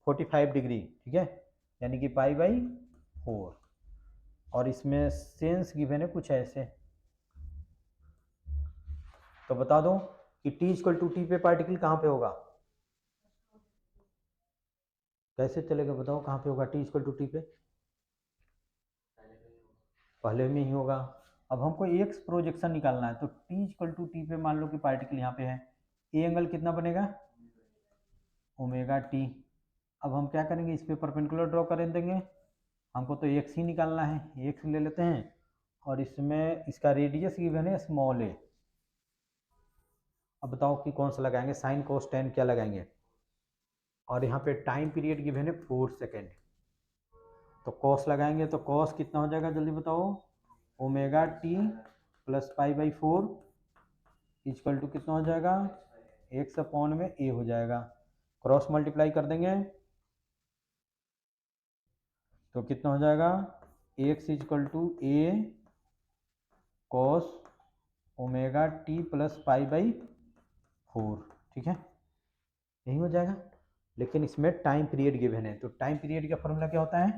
45 डिग्री, ठीक है, यानी कि पाई/4। और इसमें सेंस गिवन है कुछ ऐसे, तो बता दो कि टी इक्वल टू टी पे पार्टिकल कहाँ पे होगा, कैसे चलेगा बताओ, कहाँ पे होगा टी इक्वल टू टी पे, पहले में ही होगा। अब हमको एक्स प्रोजेक्शन निकालना है, तो टी इक्वल टू टी पे मान लो कि पार्टिकल यहाँ पे है, ए एंगल कितना बनेगा ओमेगा टी। अब हम क्या करेंगे, इस पे परपेंडिकुलर ड्रॉ कर देंगे, हमको तो एक्स ही निकालना है, एक्स ले लेते हैं, और इसमें इसका रेडियस गिवन है स्मॉल ए। अब बताओ कि कौन सा लगाएंगे, साइन कोस टेन क्या लगाएंगे, और यहाँ पे टाइम पीरियड गिवन है 4 सेकेंड, तो कॉस लगाएंगे, तो कॉस कितना हो जाएगा जल्दी बताओ, ओमेगा टी प्लस पाई/4 इक्वल टू कितना हो जाएगा, एक्स अपॉन में ए हो जाएगा, क्रॉस मल्टीप्लाई कर देंगे तो कितना हो जाएगा, X equal to A cos omega T plus पाई/4, ठीक है, यही हो जाएगा। लेकिन इसमें टाइम पीरियड गिवन है, तो टाइम पीरियड का फॉर्मूला क्या होता है,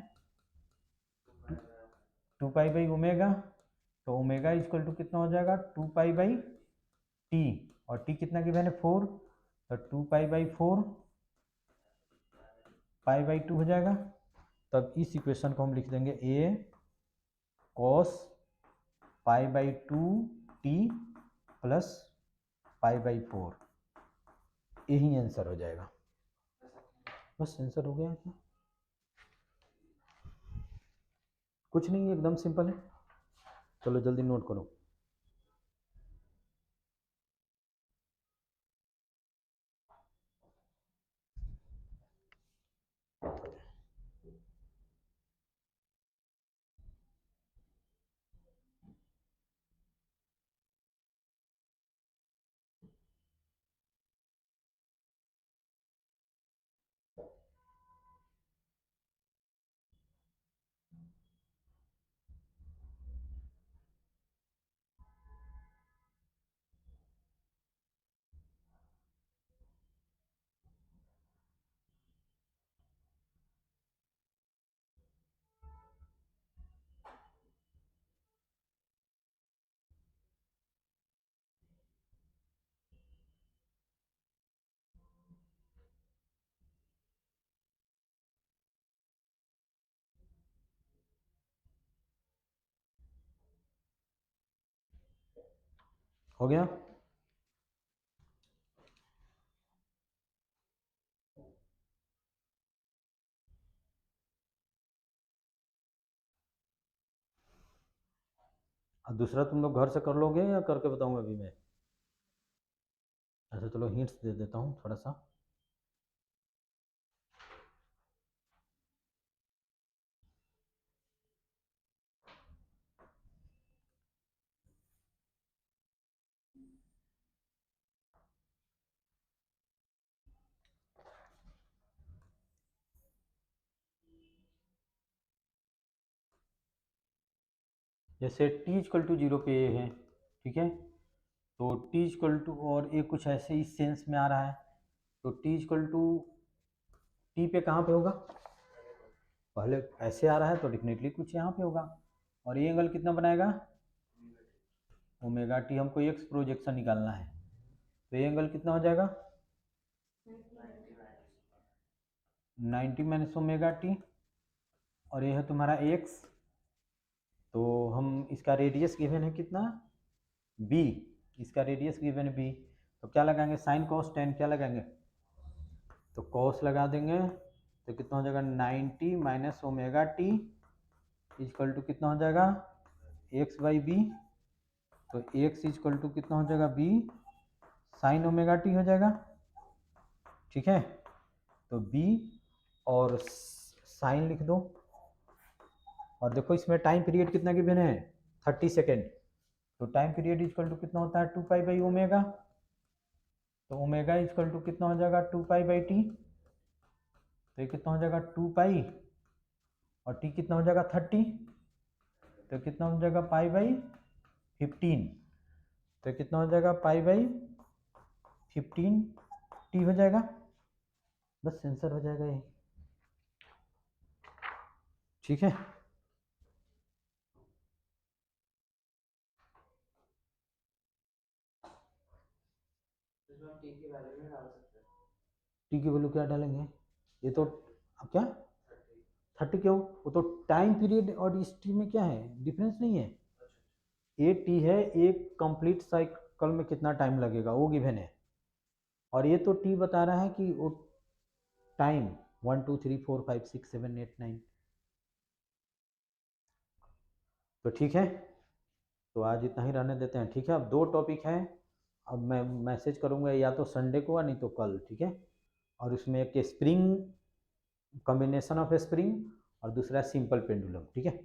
2 पाई/ओमेगा, तो ओमेगा इक्वल टू कितना हो जाएगा 2 पाई/टी, और टी कितना गिवन है 4, तो 2 पाई/4 पाई/2 हो जाएगा। तब इस इक्वेशन को हम लिख देंगे ए कॉस पाई/2 टी प्लस पाई/4, यही आंसर हो जाएगा, बस आंसर हो गया क्या, कुछ नहीं, एकदम सिंपल है। चलो जल्दी नोट करो। हो गया, अब दूसरा तुम लोग घर से कर लोगे या करके बताऊंगा अभी मैं, ऐसा चलो हिंट्स दे देता हूँ थोड़ा सा। जैसे टी इक्वल टू 0 पे ए है, ठीक है, तो टी इक्वल टू और ए कुछ ऐसे इस सेंस में आ रहा है, तो टी इक्वल टू टी पे कहाँ पे होगा, पहले ऐसे आ रहा है तो डेफिनेटली कुछ यहाँ पे होगा, और ये एंगल कितना बनाएगा ओमेगा टी, हमको एक्स प्रोजेक्शन निकालना है, तो ये एंगल कितना हो जाएगा 90 माइनस ओमेगा टी, और ये है तुम्हारा एक्स, तो हम इसका रेडियस गिवन है कितना बी, इसका रेडियस गिवन है बी, तो क्या लगाएंगे साइन कॉस टेन, क्या लगाएंगे तो कॉस लगा देंगे, तो कितना हो जाएगा 90 minus omega t equal to कितना हो जाएगा एक्स बाई बी, तो एक्स इक्वल टू कितना हो जाएगा बी साइन ओमेगा टी हो जाएगा, ठीक है, तो बी और साइन लिख दो, और देखो इसमें टाइम पीरियड कितना गिवन है 30 सेकेंड, तो टाइम पीरियड इक्वल टू कितना होता है 2 पाई बाई ओमेगा, तो ओमेगा इक्वल टू कितना हो जाएगा 2 पाई बाई टी, तो ये कितना हो जाएगा 2 पाई, और टी कितना हो जाएगा 30, तो कितना हो जाएगा पाई बाई 15, तो कितना हो जाएगा पाई बाई 15 टी हो जाएगा, बस आंसर हो जाएगा ये, ठीक है। इसमें हम टी की वैल्यू नहीं डाल सकते, टी की वैल्यू क्या डालेंगे, ये तो अब क्या 30 क्यों, वो तो टाइम पीरियड और इस टी में क्या है डिफरेंस नहीं है, ये टी है एक कंप्लीट साइकिल में कितना टाइम लगेगा वो गिवन है, और ये तो टी बता रहा है कि वो टाइम 1 2 3 4 5 6 7 8 9, तो ठीक है, तो आज इतना ही रहने देते हैं, ठीक है। अब 2 टॉपिक हैं, अब मैं मैसेज करूँगा या तो संडे को नहीं तो कल, ठीक है, और उसमें एक स्प्रिंग कॉम्बिनेशन ऑफ स्प्रिंग और दूसरा सिंपल पेंडुलम, ठीक है।